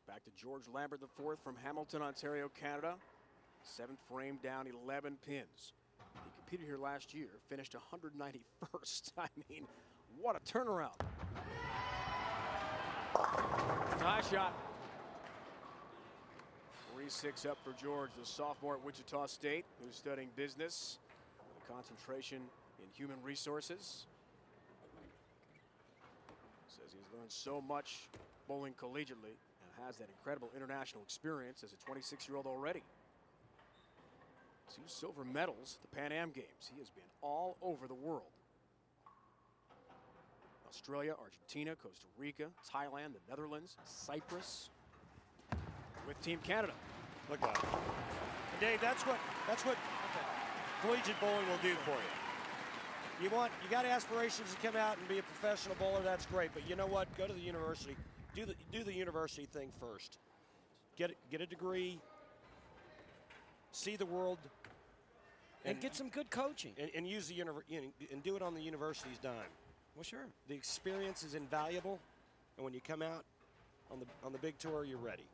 Back to George Lambert IV from Hamilton, Ontario, Canada. 7th frame down 11 pins. He can competed here last year, finished 191st. I mean, what a turnaround. Tie shot. 3-6 up for George, the sophomore at Wichita State, who's studying business with a concentration in human resources. Says he's learned so much bowling collegiately and has that incredible international experience as a 26-year-old already. 2 silver medals at the Pan Am Games. He has been all over the world. Australia, Argentina, Costa Rica, Thailand, the Netherlands, Cyprus, with Team Canada. Look at it. And Dave, that's what collegiate bowling will do for you. You got aspirations to come out and be a professional bowler, that's great, but you know what? Go to the university. Do the university thing first. Get a degree, see the world, and get some good coaching. And use the and do it on the university's dime. Well, sure. The experience is invaluable, and when you come out on the big tour, you're ready.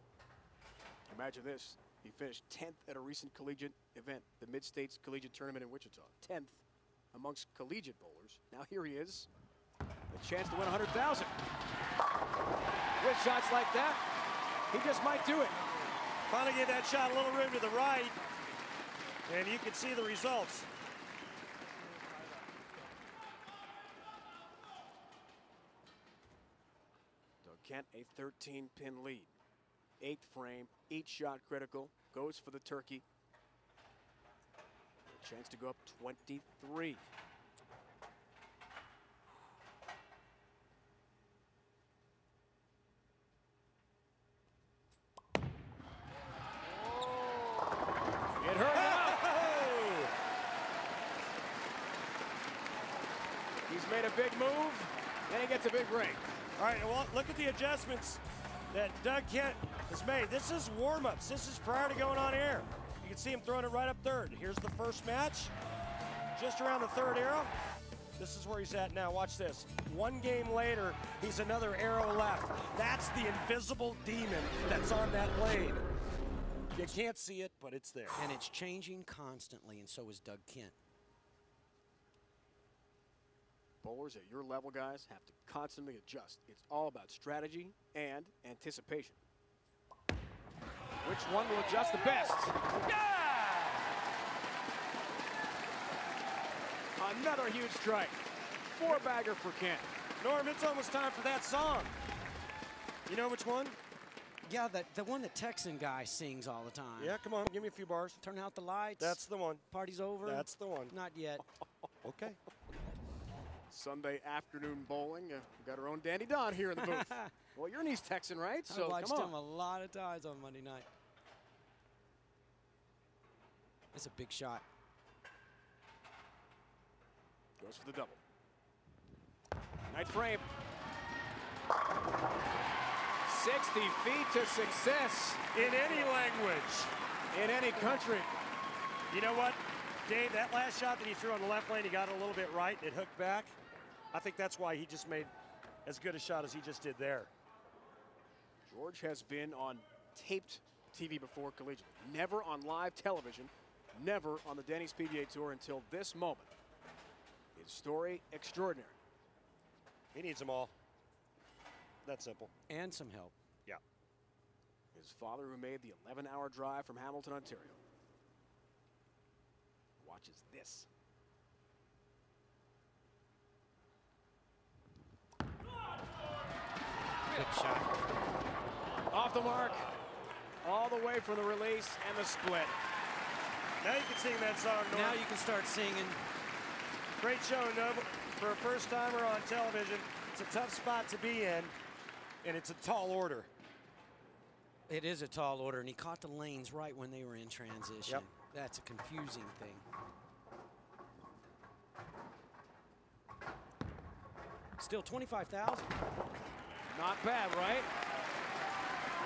Imagine this. He finished 10th at a recent collegiate event, the Mid-States Collegiate Tournament in Wichita. 10th amongst collegiate bowlers. Now here he is, a chance to win $100,000. With shots like that, he just might do it. Finally gave that shot a little room to the right, and you can see the results. Doug Kent, a 13-pin lead. 8th frame, each shot critical, goes for the turkey. Chance to go up 23. It hurt him. He's made a big move, and he gets a big break. All right, well, look at the adjustments that Doug Kent has made. This is warm-ups. This is prior to going on air. You can see him throwing it right up third. Here's the first match, just around the third arrow. This is where he's at now. Watch this. 1 game later, he's another arrow left. That's the invisible demon that's on that blade. You can't see it, but it's there. And it's changing constantly, and so is Doug Kent. Bowlers at your level, guys, have to constantly adjust. It's all about strategy and anticipation. Which one will adjust the best? Yeah! Another huge strike. 4-bagger for Kent. Norm, it's almost time for that song. You know which one? Yeah, the one that Texan guy sings all the time. Yeah, come on, give me a few bars. Turn out the lights. That's the one. Party's over. That's the one. Not yet. Okay. Sunday afternoon bowling. We got our own Danny Don here in the booth. Well, you're an East Texan, right? So I've watched come on. him a lot of times on Monday night. It's a big shot. Goes for the double. 9th frame. 60 feet to success. In any language. In any country. You know what, Dave, that last shot that he threw on the left lane, he got it a little bit right. It hooked back. I think that's why he just made as good a shot as he just did there. George has been on taped TV before collegiate. Never on live television. Never on the Denny's PBA Tour until this moment. His story, extraordinary. He needs them all. That's simple. And some help. Yeah. His father, who made the 11-hour drive from Hamilton, Ontario. Watches this. Good shot. Off the mark. All the way from the release and the split. Now you can sing that song, Norm. Now you can start singing. Great show, Noble. For a first-timer on television, it's a tough spot to be in, and it's a tall order. It is a tall order, and he caught the lanes right when they were in transition. Yep. That's a confusing thing. Still 25,000. Not bad, right?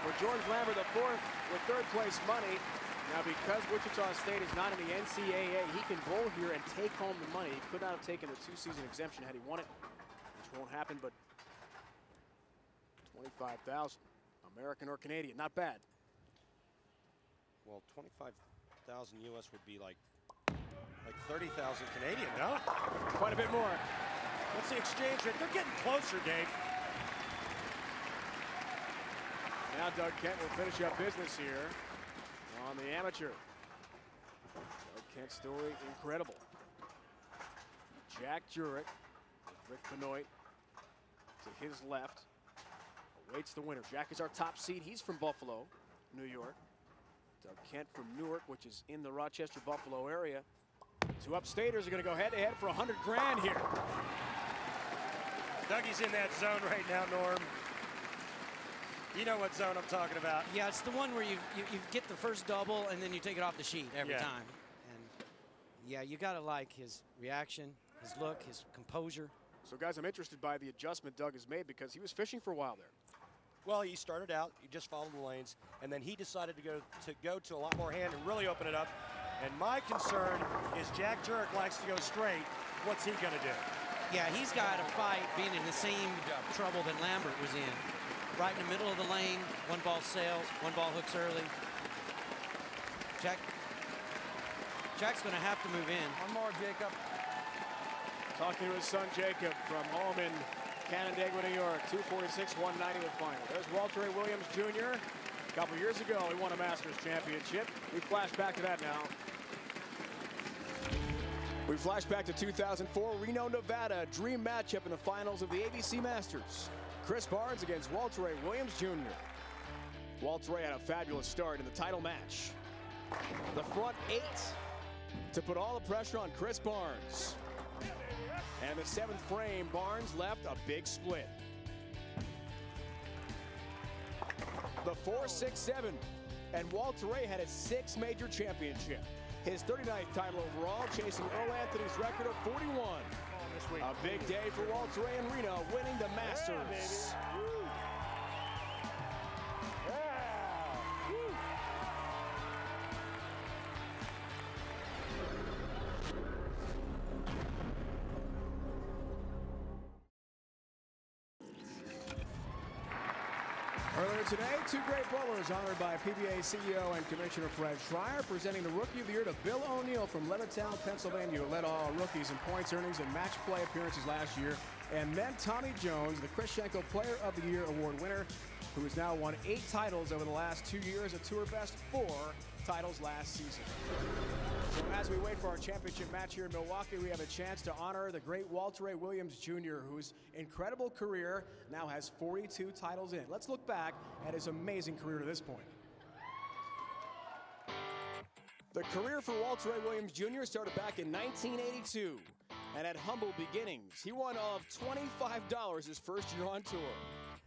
For George Lambert IV with third-place money. Now, because Wichita State is not in the NCAA, he can bowl here and take home the money. He could not have taken the 2-season exemption had he won it, which won't happen, but 25,000, American or Canadian, not bad. Well, 25,000 US would be like Like 30,000 Canadian, no? Quite a bit more. What's the exchange rate? They're getting closer, Dave. Now Doug Kent will finish up business here on the amateur. Doug Kent's story, incredible. Jack Jurek, Rick Benoit to his left, awaits the winner. Jack is our top seed. He's from Buffalo, New York. Doug Kent from Newark, which is in the Rochester, Buffalo area. Two upstaters are going to go head-to-head for $100 grand here. Dougie's in that zone right now, Norm. You know what zone I'm talking about. Yeah, it's the one where you get the first double and then you take it off the sheet every time. And yeah, you got to like his reaction, his look, his composure. So guys, I'm interested by the adjustment Doug has made because he was fishing for a while there. Well, he started out, he just followed the lanes, and then he decided to go to a lot more hand and really open it up. And my concern is Jack Jurek likes to go straight. What's he going to do? Yeah, he's got to fight being in the same trouble that Lambert was in. Right in the middle of the lane, one ball sails, one ball hooks early. Jack's going to have to move in. One more, Jacob. Talking to his son Jacob from home in Canandaigua, New York. 246-190 the final. There's Walter A. Williams Jr. A couple years ago, he won a Masters championship. We flash back to that now. We flash back to 2004, Reno, Nevada. Dream matchup in the finals of the ABC Masters. Chris Barnes against Walter A. Williams Jr. Walter A. had a fabulous start in the title match. The front 8 to put all the pressure on Chris Barnes. And in the 7th frame, Barnes left a big split. The 4-6-7, and Walter A. had his 6th major championship. His 39th title overall, chasing Earl Anthony's record of 41. A big day for Walter A. in Reno, winning the Masters. Earlier today, two great bowlers honored by PBA CEO and Commissioner Fred Schreier, presenting the Rookie of the Year to Bill O'Neill from Levittown, Pennsylvania, who led all rookies in points earnings and match play appearances last year. And then Tommy Jones, the Chris Schenkel Player of the Year award winner, who has now won 8 titles over the last 2 years, a tour best 4 titles last season. So as we wait for our championship match here in Milwaukee, we have a chance to honor the great Walter A. Williams Jr., whose incredible career now has 42 titles in. Let's look back at his amazing career to this point. The career for Walter A. Williams Jr. started back in 1982, and at humble beginnings, he won all of $25 his first year on tour.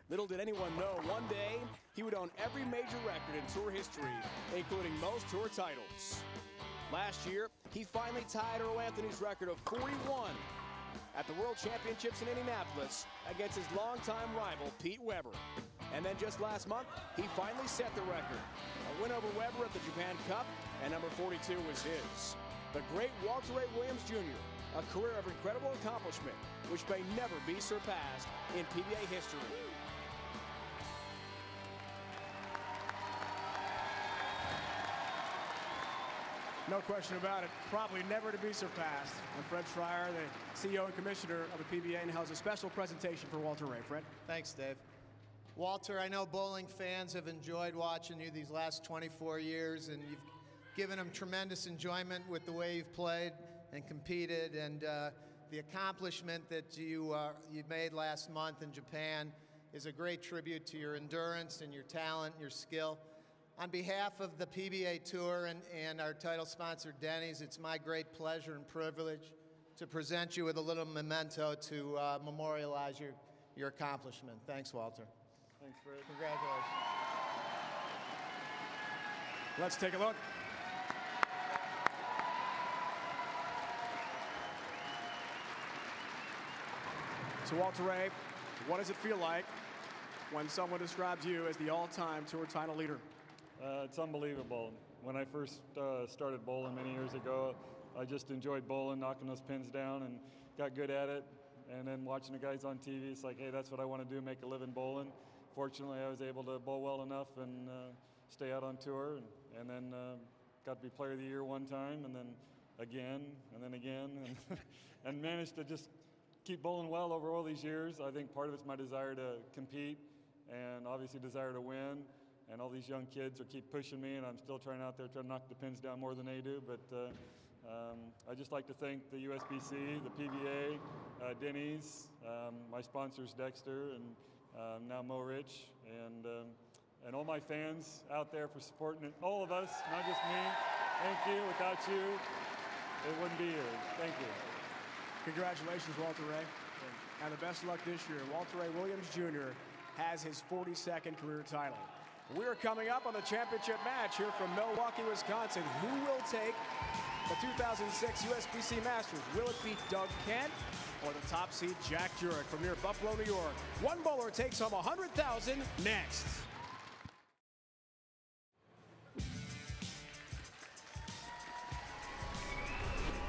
Little did anyone know, one day he would own every major record in tour history, including most tour titles. Last year, he finally tied Earl Anthony's record of 41 at the World Championships in Indianapolis against his longtime rival, Pete Weber. And then just last month, he finally set the record. A win over Weber at the Japan Cup, and number 42 was his. The great Walter A. Williams Jr., a career of incredible accomplishment, which may never be surpassed in PBA history. No question about it, probably never to be surpassed. And Fred Schreier, the CEO and Commissioner of the PBA, and has a special presentation for Walter A. Fred. Thanks, Dave. Walter, I know bowling fans have enjoyed watching you these last 24 years, and you've given them tremendous enjoyment with the way you've played and competed, and the accomplishment that you made last month in Japan is a great tribute to your endurance and your talent and your skill. On behalf of the PBA Tour and our title sponsor, Denny's, it's my great pleasure and privilege to present you with a little memento to memorialize your accomplishment. Thanks, Walter. Thanks, Fred. Congratulations. Let's take a look. So Walter A., what does it feel like when someone describes you as the all-time tour title leader? It's unbelievable. When I first started bowling many years ago, I just enjoyed bowling, knocking those pins down, and got good at it. And then watching the guys on TV, it's like, hey, that's what I want to do, make a living bowling. Fortunately, I was able to bowl well enough and stay out on tour, and then got to be Player of the Year one time, and then again and then again, and managed to just keep bowling well over all these years. I think part of it's my desire to compete and obviously desire to win. And all these young kids keep pushing me, and I'm still trying out there trying to knock the pins down more than they do. But I just like to thank the USBC, the PBA, Denny's, my sponsors Dexter, and now Mo Rich, and all my fans out there for supporting it. All of us, not just me. Thank you. Without you, it wouldn't be here. Thank you. Congratulations, Walter Ray. And the best luck this year. Walter Ray Williams Jr. has his 42nd career title. We're coming up on the championship match here from Milwaukee, Wisconsin. Who will take the 2006 USBC Masters? Will it be Doug Kent or the top seed Jack Jurek from near Buffalo, New York? One bowler takes home $100,000 next.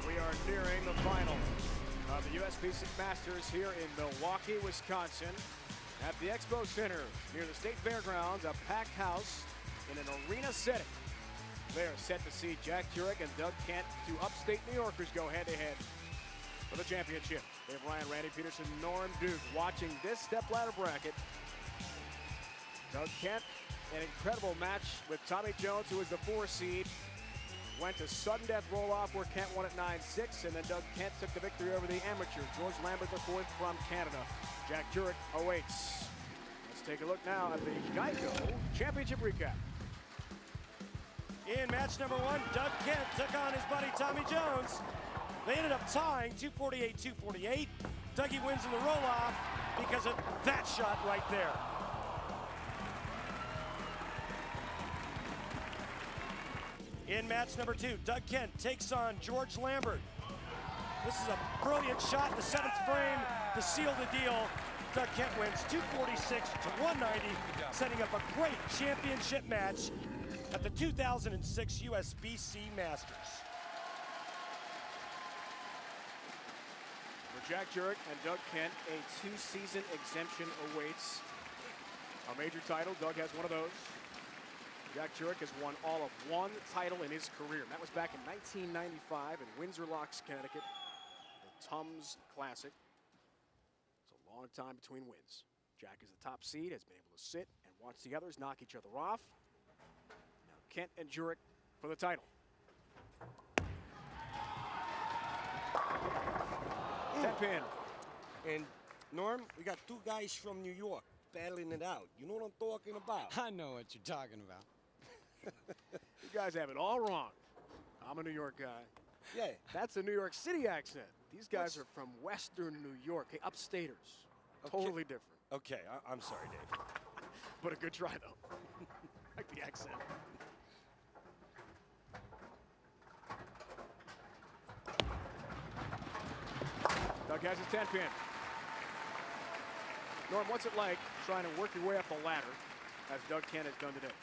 We are nearing the final of the USBC Masters here in Milwaukee, Wisconsin. At the Expo Center, near the State Fairgrounds, a packed house in an arena setting. They are set to see Jack Jurek and Doug Kent, two upstate New Yorkers, go head-to-head for the championship. They have Ryan, Randy Peterson, Norm Duke watching this stepladder bracket. Doug Kent, an incredible match with Tommy Jones, who was the 4 seed. Went to sudden death roll-off where Kent won at 9-6, and then Doug Kent took the victory over the amateur, George Lambert IV from Canada. Jack Jurek awaits. Let's take a look now at the Geico Championship recap. In match number 1, Doug Kent took on his buddy Tommy Jones. They ended up tying 248-248. Dougie wins in the roll-off because of that shot right there. In match number 2, Doug Kent takes on George Lambert. This is a brilliant shot in the 7th frame to seal the deal. Doug Kent wins 246-190, setting up a great championship match at the 2006 USBC Masters. For Jack Jurek and Doug Kent, a 2-season exemption awaits. A major title, Doug has one of those. Jack Jurek has won all of 1 title in his career. And that was back in 1995 in Windsor Locks, Connecticut. The Tums Classic. It's a long time between wins. Jack is the top seed, has been able to sit and watch the others knock each other off. Now Kent and Jurek for the title. 10-pin. And Norm, we got 2 guys from New York battling it out. You know what I'm talking about? I know what you're talking about. You guys have it all wrong. I'm a New York guy. Yeah. That's a New York City accent. These guys are from Western New York. Hey, upstaters. Okay. Totally different. Okay, I'm sorry, Dave. But a good try, though. Like the accent. Doug has his 10-pin. Norm, what's it like trying to work your way up the ladder, as Doug Kent has done today?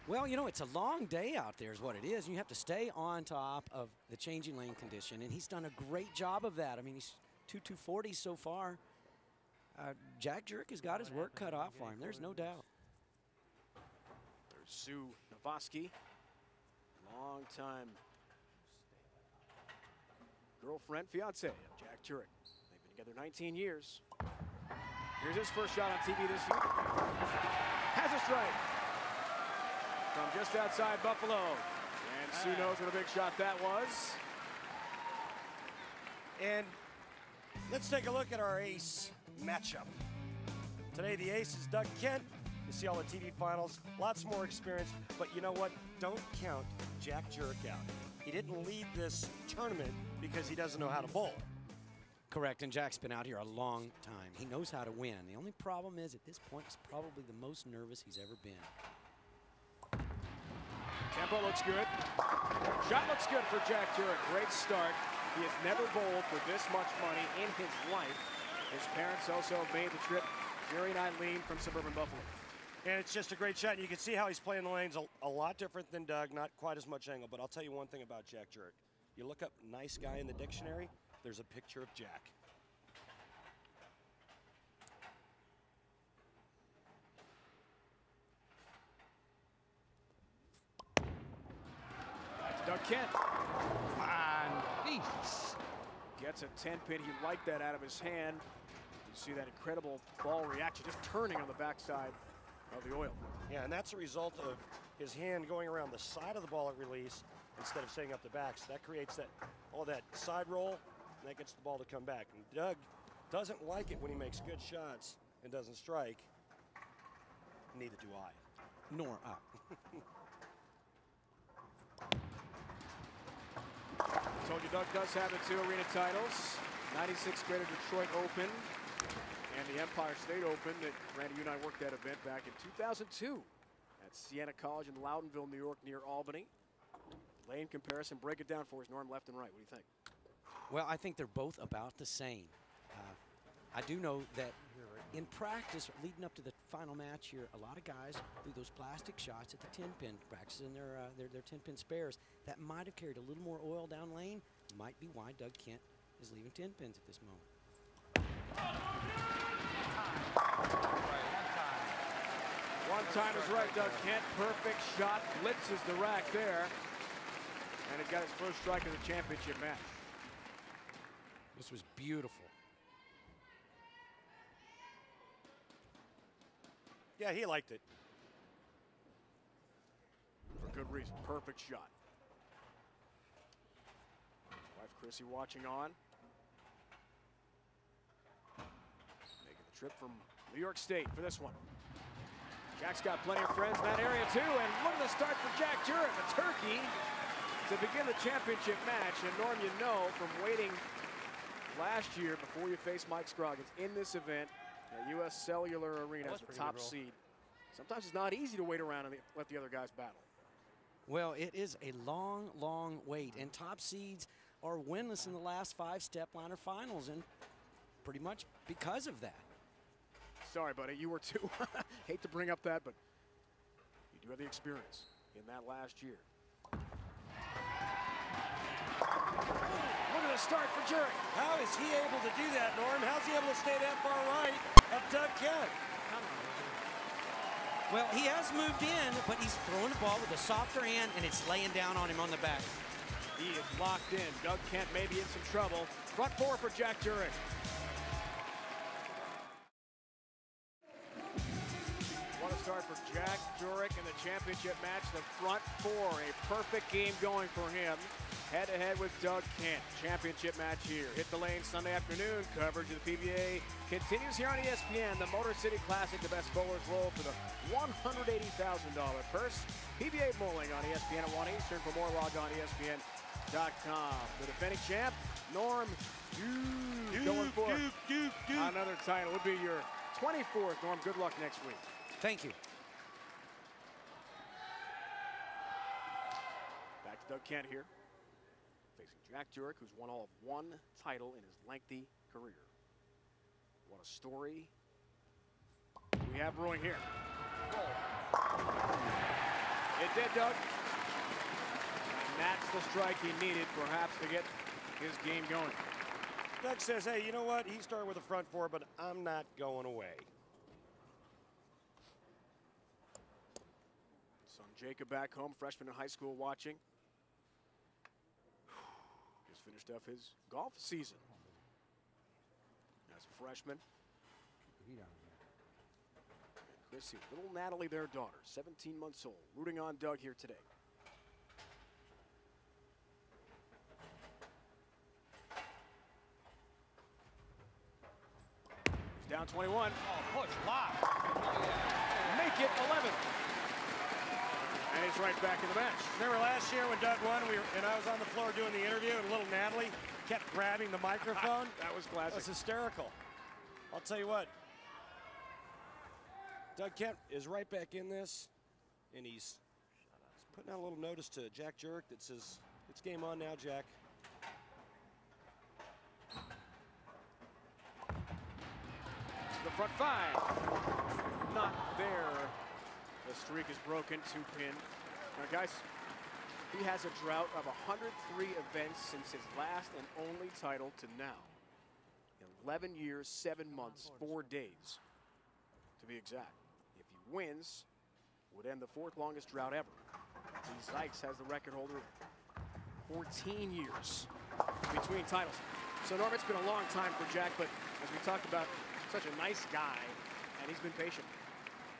Well, you know, it's a long day out there is what it is. You have to stay on top of the changing lane condition, and he's done a great job of that. I mean, he's 240 so far. Jack Jurek has got his work cut off for him. There's no doubt. There's Sue Novoski, long-time girlfriend, fiance of Jack Jurek. They've been together 19 years. Here's his first shot on TV this year. Has a strike from just outside Buffalo. And Sue knows what a big shot that was. And let's take a look at our ace matchup. Today the ace is Doug Kent. You see all the TV finals, lots more experience, but you know what? Don't count Jack Jurek out. He didn't lead this tournament because he doesn't know how to bowl. Correct, and Jack's been out here a long time. He knows how to win. The only problem is, at this point, he's probably the most nervous he's ever been. Tempo looks good. Shot looks good for Jack Jurek. Great start. He has never bowled for this much money in his life. His parents also made the trip, Jerry and Eileen from suburban Buffalo. And it's just a great shot. You can see how he's playing the lanes a lot different than Doug, not quite as much angle. But I'll tell you one thing about Jack Jurek. You look up nice guy in the dictionary, there's a picture of Jack. That's Doug Kent. Gets a 10-pin. He liked that out of his hand. You see that incredible ball reaction, just turning on the backside of the oil. Yeah, and that's a result of his hand going around the side of the ball at release instead of staying up the back. So that creates all that side roll, and that gets the ball to come back. And Doug doesn't like it when he makes good shots and doesn't strike. Neither do I. Nor Told you Doug does have the 2 arena titles. 96 Greater Detroit Open and the Empire State Open. Randy, you and I worked that event back in 2002 at Siena College in Loudonville, New York, near Albany. Lane comparison, break it down for us, Norm, left and right. What do you think? Well, I think they're both about the same. I do know that in practice, leading up to the final match here, a lot of guys do those plastic shots at the 10-pin, practicing their 10-pin spares. That might have carried a little more oil down lane. Might be why Doug Kent is leaving 10 pins at this moment. One time is right, Doug Kent. Perfect shot, blitzes the rack there. And he's got his first strike of the championship match. This was beautiful. Yeah, he liked it. For good reason. Perfect shot. Wife Chrissy watching on. Making the trip from New York State for this one. Jack's got plenty of friends in that area too. And look at the start for Jack Jurek, a turkey, to begin the championship match. And Norm, you know from waiting last year before you faced Mike Scroggins in this event at US Cellular Arena as the top seed. Sometimes it's not easy to wait around and let the other guys battle. Well, it is a long, long wait, and top seeds are winless in the last 5 Stepladder finals, and pretty much because of that. Sorry, buddy, you were too. Hate to bring up that, but you do have the experience in that last year. Look at the start for Jurek. How is he able to do that, Norm? How's he able to stay that far right of Doug Kent? Well, he has moved in, but he's throwing the ball with a softer hand, and it's laying down on him on the back. He is locked in. Doug Kent may be in some trouble. Front 4 for Jack Jurek. What a start for Jack Jurek in the championship match. The front 4, a perfect game going for him. Head-to-head with Doug Kent. Championship match here. Hit the lane Sunday afternoon. Coverage of the PBA continues here on ESPN. The Motor City Classic, the best bowlers roll for the $180,000 purse. PBA bowling on ESPN at 1 Eastern. For more, log on ESPN.com. The defending champ, Norm, going for another title. Would be your 24th, Norm. Good luck next week. Thank you. Back to Doug Kent here. Facing Jack Jurek, who's won all of 1 title in his lengthy career. What a story we have brewing here. It did, Doug. And that's the strike he needed, perhaps, to get his game going. Doug says, hey, you know what? He started with a front 4, but I'm not going away. Son Jacob back home, freshman in high school watching. Just finished up his golf season as a freshman. And Chrissy, little Natalie, their daughter, 17 months old, rooting on Doug here today. He's down 21. Oh, push, lock. Make it 11. And he's right back in the match. Remember last year when Doug won, and I was on the floor doing the interview, and little Natalie kept grabbing the microphone? That was classic. That was hysterical. I'll tell you what. Doug Kent is right back in this, and he's putting out a little notice to Jack Jurek that says, it's game on now, Jack. To the front 5. Not there. The streak is broken, 2-pin. Now, guys, he has a drought of 103 events since his last and only title to now. 11 years, 7 months, 4 days, to be exact. If he wins, would end the 4th longest drought ever. Sykes has the record holder 14 years between titles. So, Norm, it's been a long time for Jack, but as we talked about, such a nice guy, and he's been patient.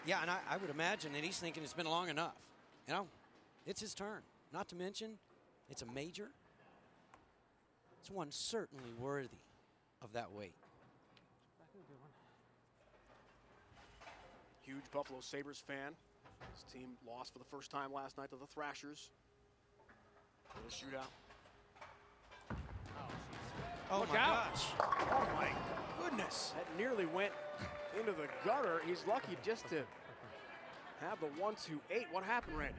Yeah, and I would imagine that he's thinking it's been long enough. You know, it's his turn. Not to mention, it's a major. It's one certainly worthy of that weight. Huge Buffalo Sabres fan. His team lost for the first time last night to the Thrashers. Little shootout. Oh, Look my out. gosh. Oh, my goodness. That nearly went into the gutter. He's lucky just to have the 1-2-8. What happened, Randy?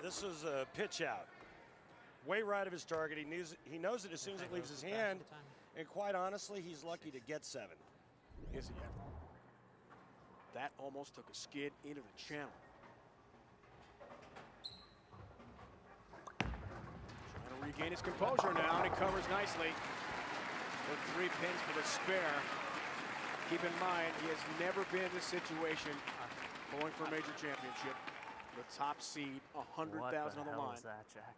This is a pitch out. Way right of his target. He knows it as soon as it leaves his hand. And quite honestly, he's lucky to get 7. Is he? That almost took a skid into the channel. Trying to regain his composure now, and he covers nicely with 3 pins for the spare. Keep in mind, he has never been in this situation going for a major championship. The top seed, 100,000 on the line. What was that, Jack?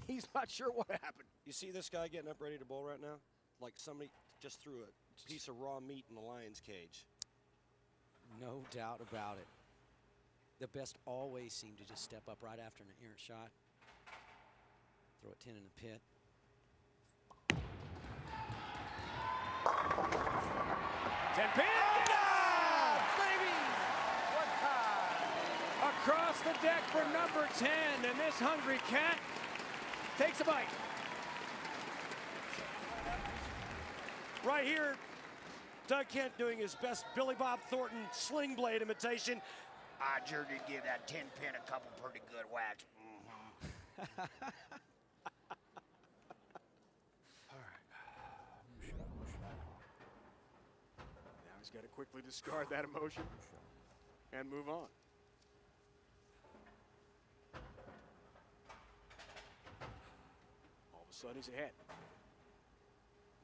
He's not sure what happened. You see this guy getting up ready to bowl right now? Like somebody just threw a piece of raw meat in the lion's cage. No doubt about it. The best always seem to just step up right after an errant shot. Throw a 10 in the pit. 10 pin! Baby! What time? Across the deck for number 10, and this hungry cat takes a bite. Right here, Doug Kent doing his best Billy Bob Thornton sling blade imitation. I sure did give that 10 pin a couple pretty good whacks. Now he's got to quickly discard that emotion and move on. All of a sudden he's ahead.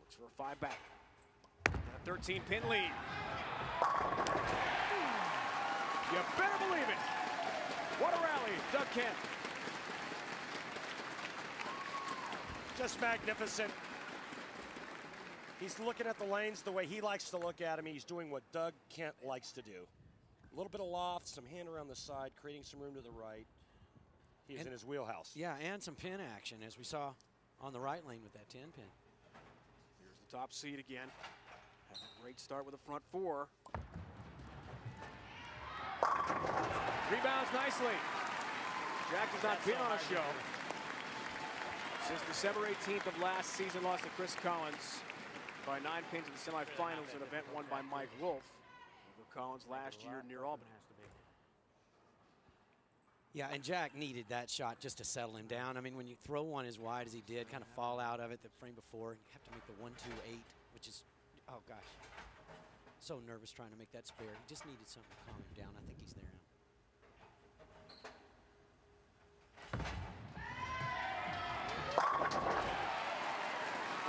Looks for a 5 back. And a 13 pin lead. You better believe it. What a rally, Doug Kent. Just magnificent. He's looking at the lanes the way he likes to look at him. He's doing what Doug Kent likes to do. A little bit of loft, some hand around the side, creating some room to the right. He's in his wheelhouse. Yeah, and some pin action, as we saw on the right lane with that 10 pin. Here's the top seed again. Had a great start with a front 4. Rebounds nicely. Jack has not been on a show since December 18th of last season. Lost to Chris Collins by 9 pins in the semifinals, an event won by Mike Wolf over Collins last year near Albany. Yeah, and Jack needed that shot just to settle him down. I mean, when you throw one as wide as he did, kind of fall out of it the frame before, you have to make the 1-2-8, which is, oh gosh, so nervous trying to make that spare. He just needed something to calm him down. I think he's there now.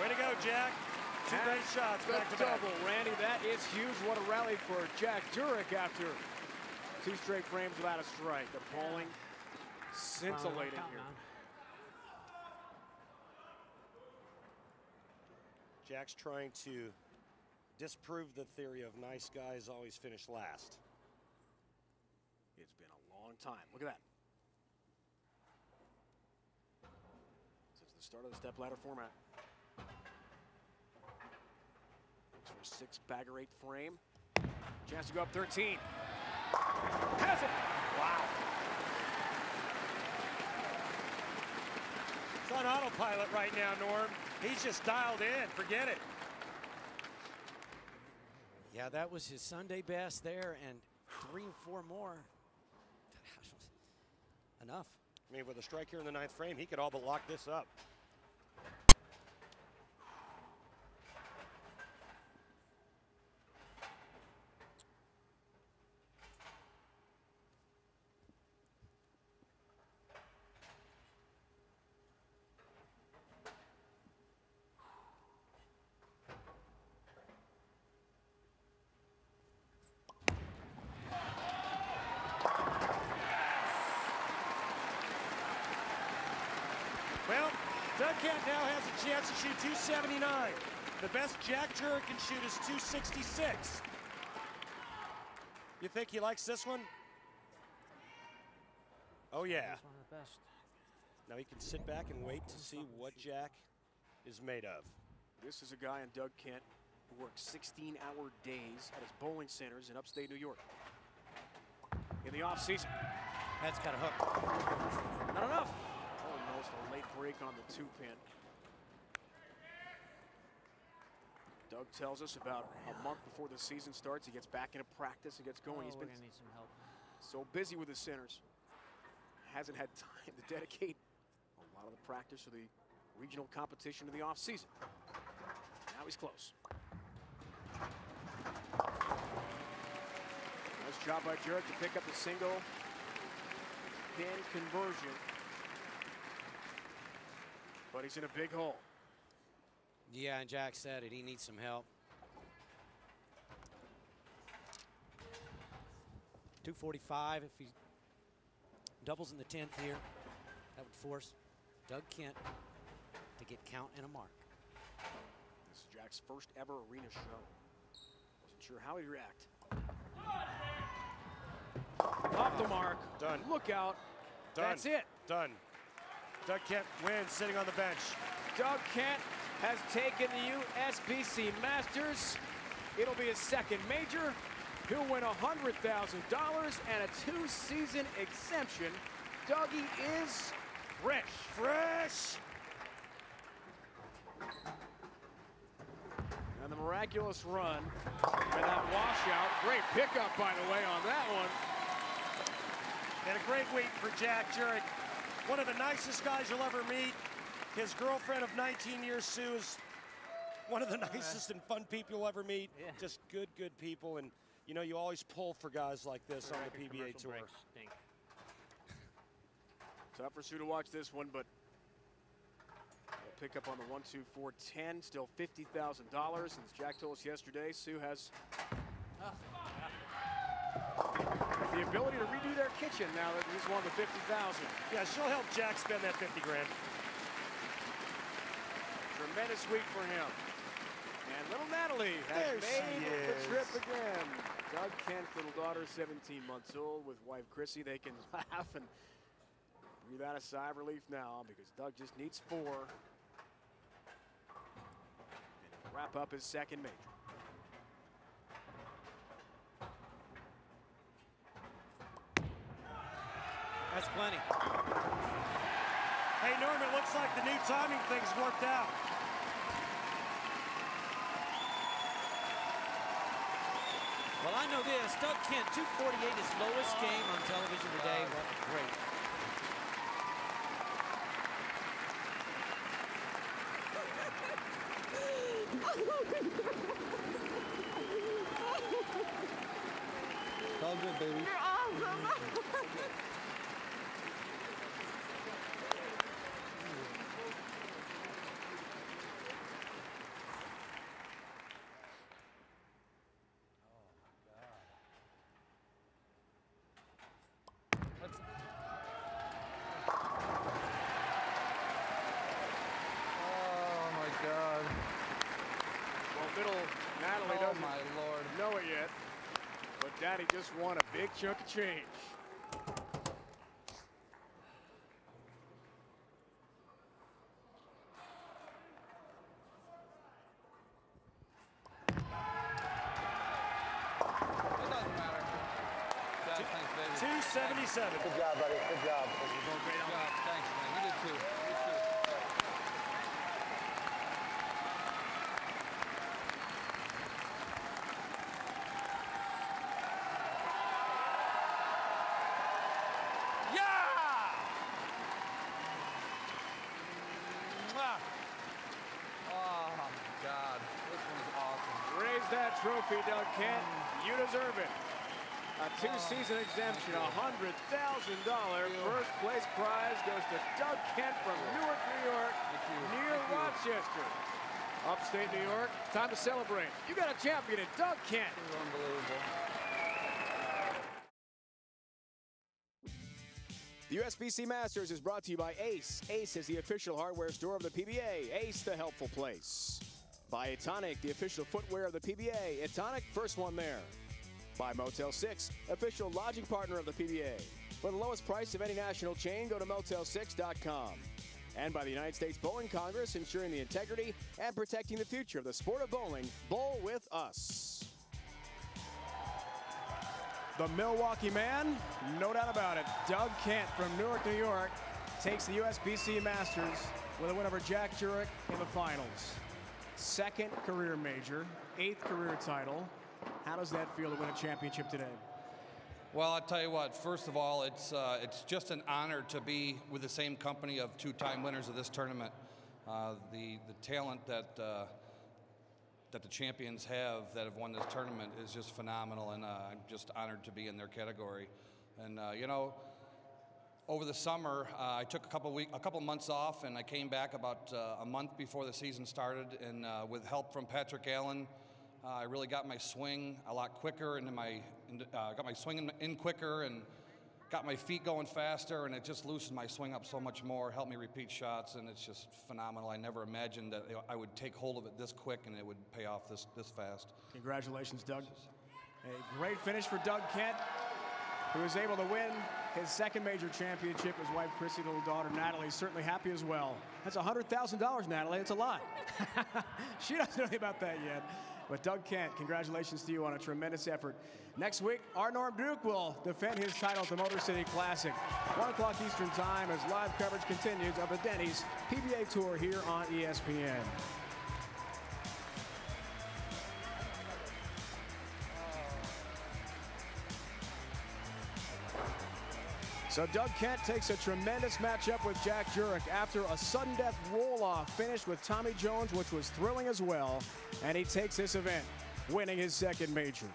Way to go, Jack. 2 great shots back to back. Double, Randy. That is huge. What a rally for Jack Jurek after 2 straight frames without a strike. The bowling scintillating here. Jack's trying to disprove the theory of nice guys always finish last. It's been a long time. Look at that. Since the start of the stepladder format. Looks for a 6 bagger 8 frame. Chance to go up 13. Has it! Wow. It's on autopilot right now, Norm. He's just dialed in. Forget it. Yeah, that was his Sunday best there, and 3 or 4 more. Enough. I mean, with a strike here in the 9th frame, he could all but lock this up. Well, Doug Kent now has a chance to shoot 279. The best Jack Jurek can shoot is 266. You think he likes this one? Oh, yeah. He's one of the best. Now he can sit back and wait to see what Jack is made of. This is a guy in Doug Kent who works 16-hour days at his bowling centers in upstate New York. In the offseason. That's got a hook. Not enough. Almost a late break on the 2-pin. Doug tells us about a month before the season starts, he gets back into practice and gets going. He's been We're gonna need some help. so busy with his centers. Hasn't had time to dedicate a lot of the practice to the regional competition in the offseason. Now he's close. Nice job by Jurek to pick up the single pin conversion. But he's in a big hole. Yeah, and Jack said it. He needs some help. 245 if he doubles in the 10th here. That would force Doug Kent to get count and a mark. This is Jack's first ever arena show. Wasn't sure how he'd react. Off the mark. Done. Look out. Done. That's it. Done. Doug Kent wins sitting on the bench. Doug Kent has taken the USBC Masters. It'll be his second major. He'll win $100,000 and a 2-season exemption. Dougie is fresh. Fresh! And the miraculous run and that washout. Great pickup, by the way, on that one. And a great week for Jack Jurek. One of the nicest guys you'll ever meet. His girlfriend of 19 years, Sue, is one of the nicest and fun people you'll ever meet. Yeah. Just good people. And, you know, you always pull for guys like this on the PBA Tour. Tough for Sue to watch this one, but he'll pick up on the 1-2-4-10. Still $50,000. As Jack told us yesterday, Sue has the ability to redo their kitchen now that he's won the $50,000. Yeah, she'll help Jack spend that 50 grand. Tremendous week for him. And little Natalie has made the trip again. Doug Kent, little daughter, 17 months old, with wife Chrissy. They can laugh and breathe out a sigh of relief now because Doug just needs 4 and he'll wrap up his second major. That's plenty. Hey, Norm, it looks like the new timing thing's worked out. Well, I know this. Doug Kent, 248, his lowest game on television today. What great. All good, baby. You're awesome. Natalie doesn't know it yet, but Daddy just won a big chunk of change. It doesn't matter. Dad, thanks, baby. 277. Good job, buddy. Good job. Good job. Thanks, man. You did too. You too. Trophy, Doug Kent. You deserve it. A 2-season exemption, $100,000. First place prize goes to Doug Kent from Newark, New York, near Rochester. Upstate New York, time to celebrate. You got a champion in Doug Kent. This is unbelievable. The USBC Masters is brought to you by Ace. Ace is the official hardware store of the PBA. Ace, the helpful place. By Etonic, the official footwear of the PBA. Etonic, first one there. By Motel 6, official lodging partner of the PBA. For the lowest price of any national chain, go to motel6.com. And by the United States Bowling Congress, ensuring the integrity and protecting the future of the sport of bowling. Bowl with us. The Milwaukee man, no doubt about it. Doug Kent from Newark, New York, takes the USBC Masters with a win over Jack Jurek in the finals. Second career major, 8th career title. How does that feel to win a championship today? Well, I'll tell you what, first of all, it's just an honor to be with the same company of two-time winners of this tournament. The talent that the champions have that have won this tournament is just phenomenal, and I'm just honored to be in their category. And you know, over the summer, I took a couple months off, and I came back about a month before the season started, and with help from Patrick Allen, I really got my swing a lot quicker, and got my swing in quicker, and got my feet going faster, and it just loosened my swing up so much more, helped me repeat shots, and it's just phenomenal. I never imagined that I would take hold of it this quick and it would pay off this fast. Congratulations, Doug. A great finish for Doug Kent, who was able to win his second major championship. His wife, Chrissy, little daughter, Natalie, is certainly happy as well. That's $100,000, Natalie. It's a lot. She doesn't know anything about that yet. But Doug Kent, congratulations to you on a tremendous effort. Next week, our Norm Duke will defend his title at the Motor City Classic. 1 o'clock Eastern Time as live coverage continues of the Denny's PBA Tour here on ESPN. So Doug Kent takes a tremendous matchup with Jack Jurek after a sudden death roll-off finish with Tommy Jones, which was thrilling as well. And he takes this event, winning his second major.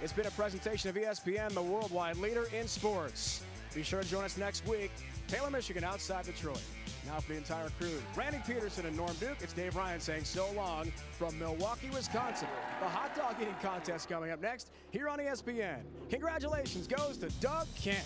It's been a presentation of ESPN, the worldwide leader in sports. Be sure to join us next week. Taylor, Michigan, outside Detroit. Now for the entire crew, Randy Peterson and Norm Duke, it's Dave Ryan saying so long from Milwaukee, Wisconsin. The hot dog eating contest coming up next here on ESPN. Congratulations goes to Doug Kent.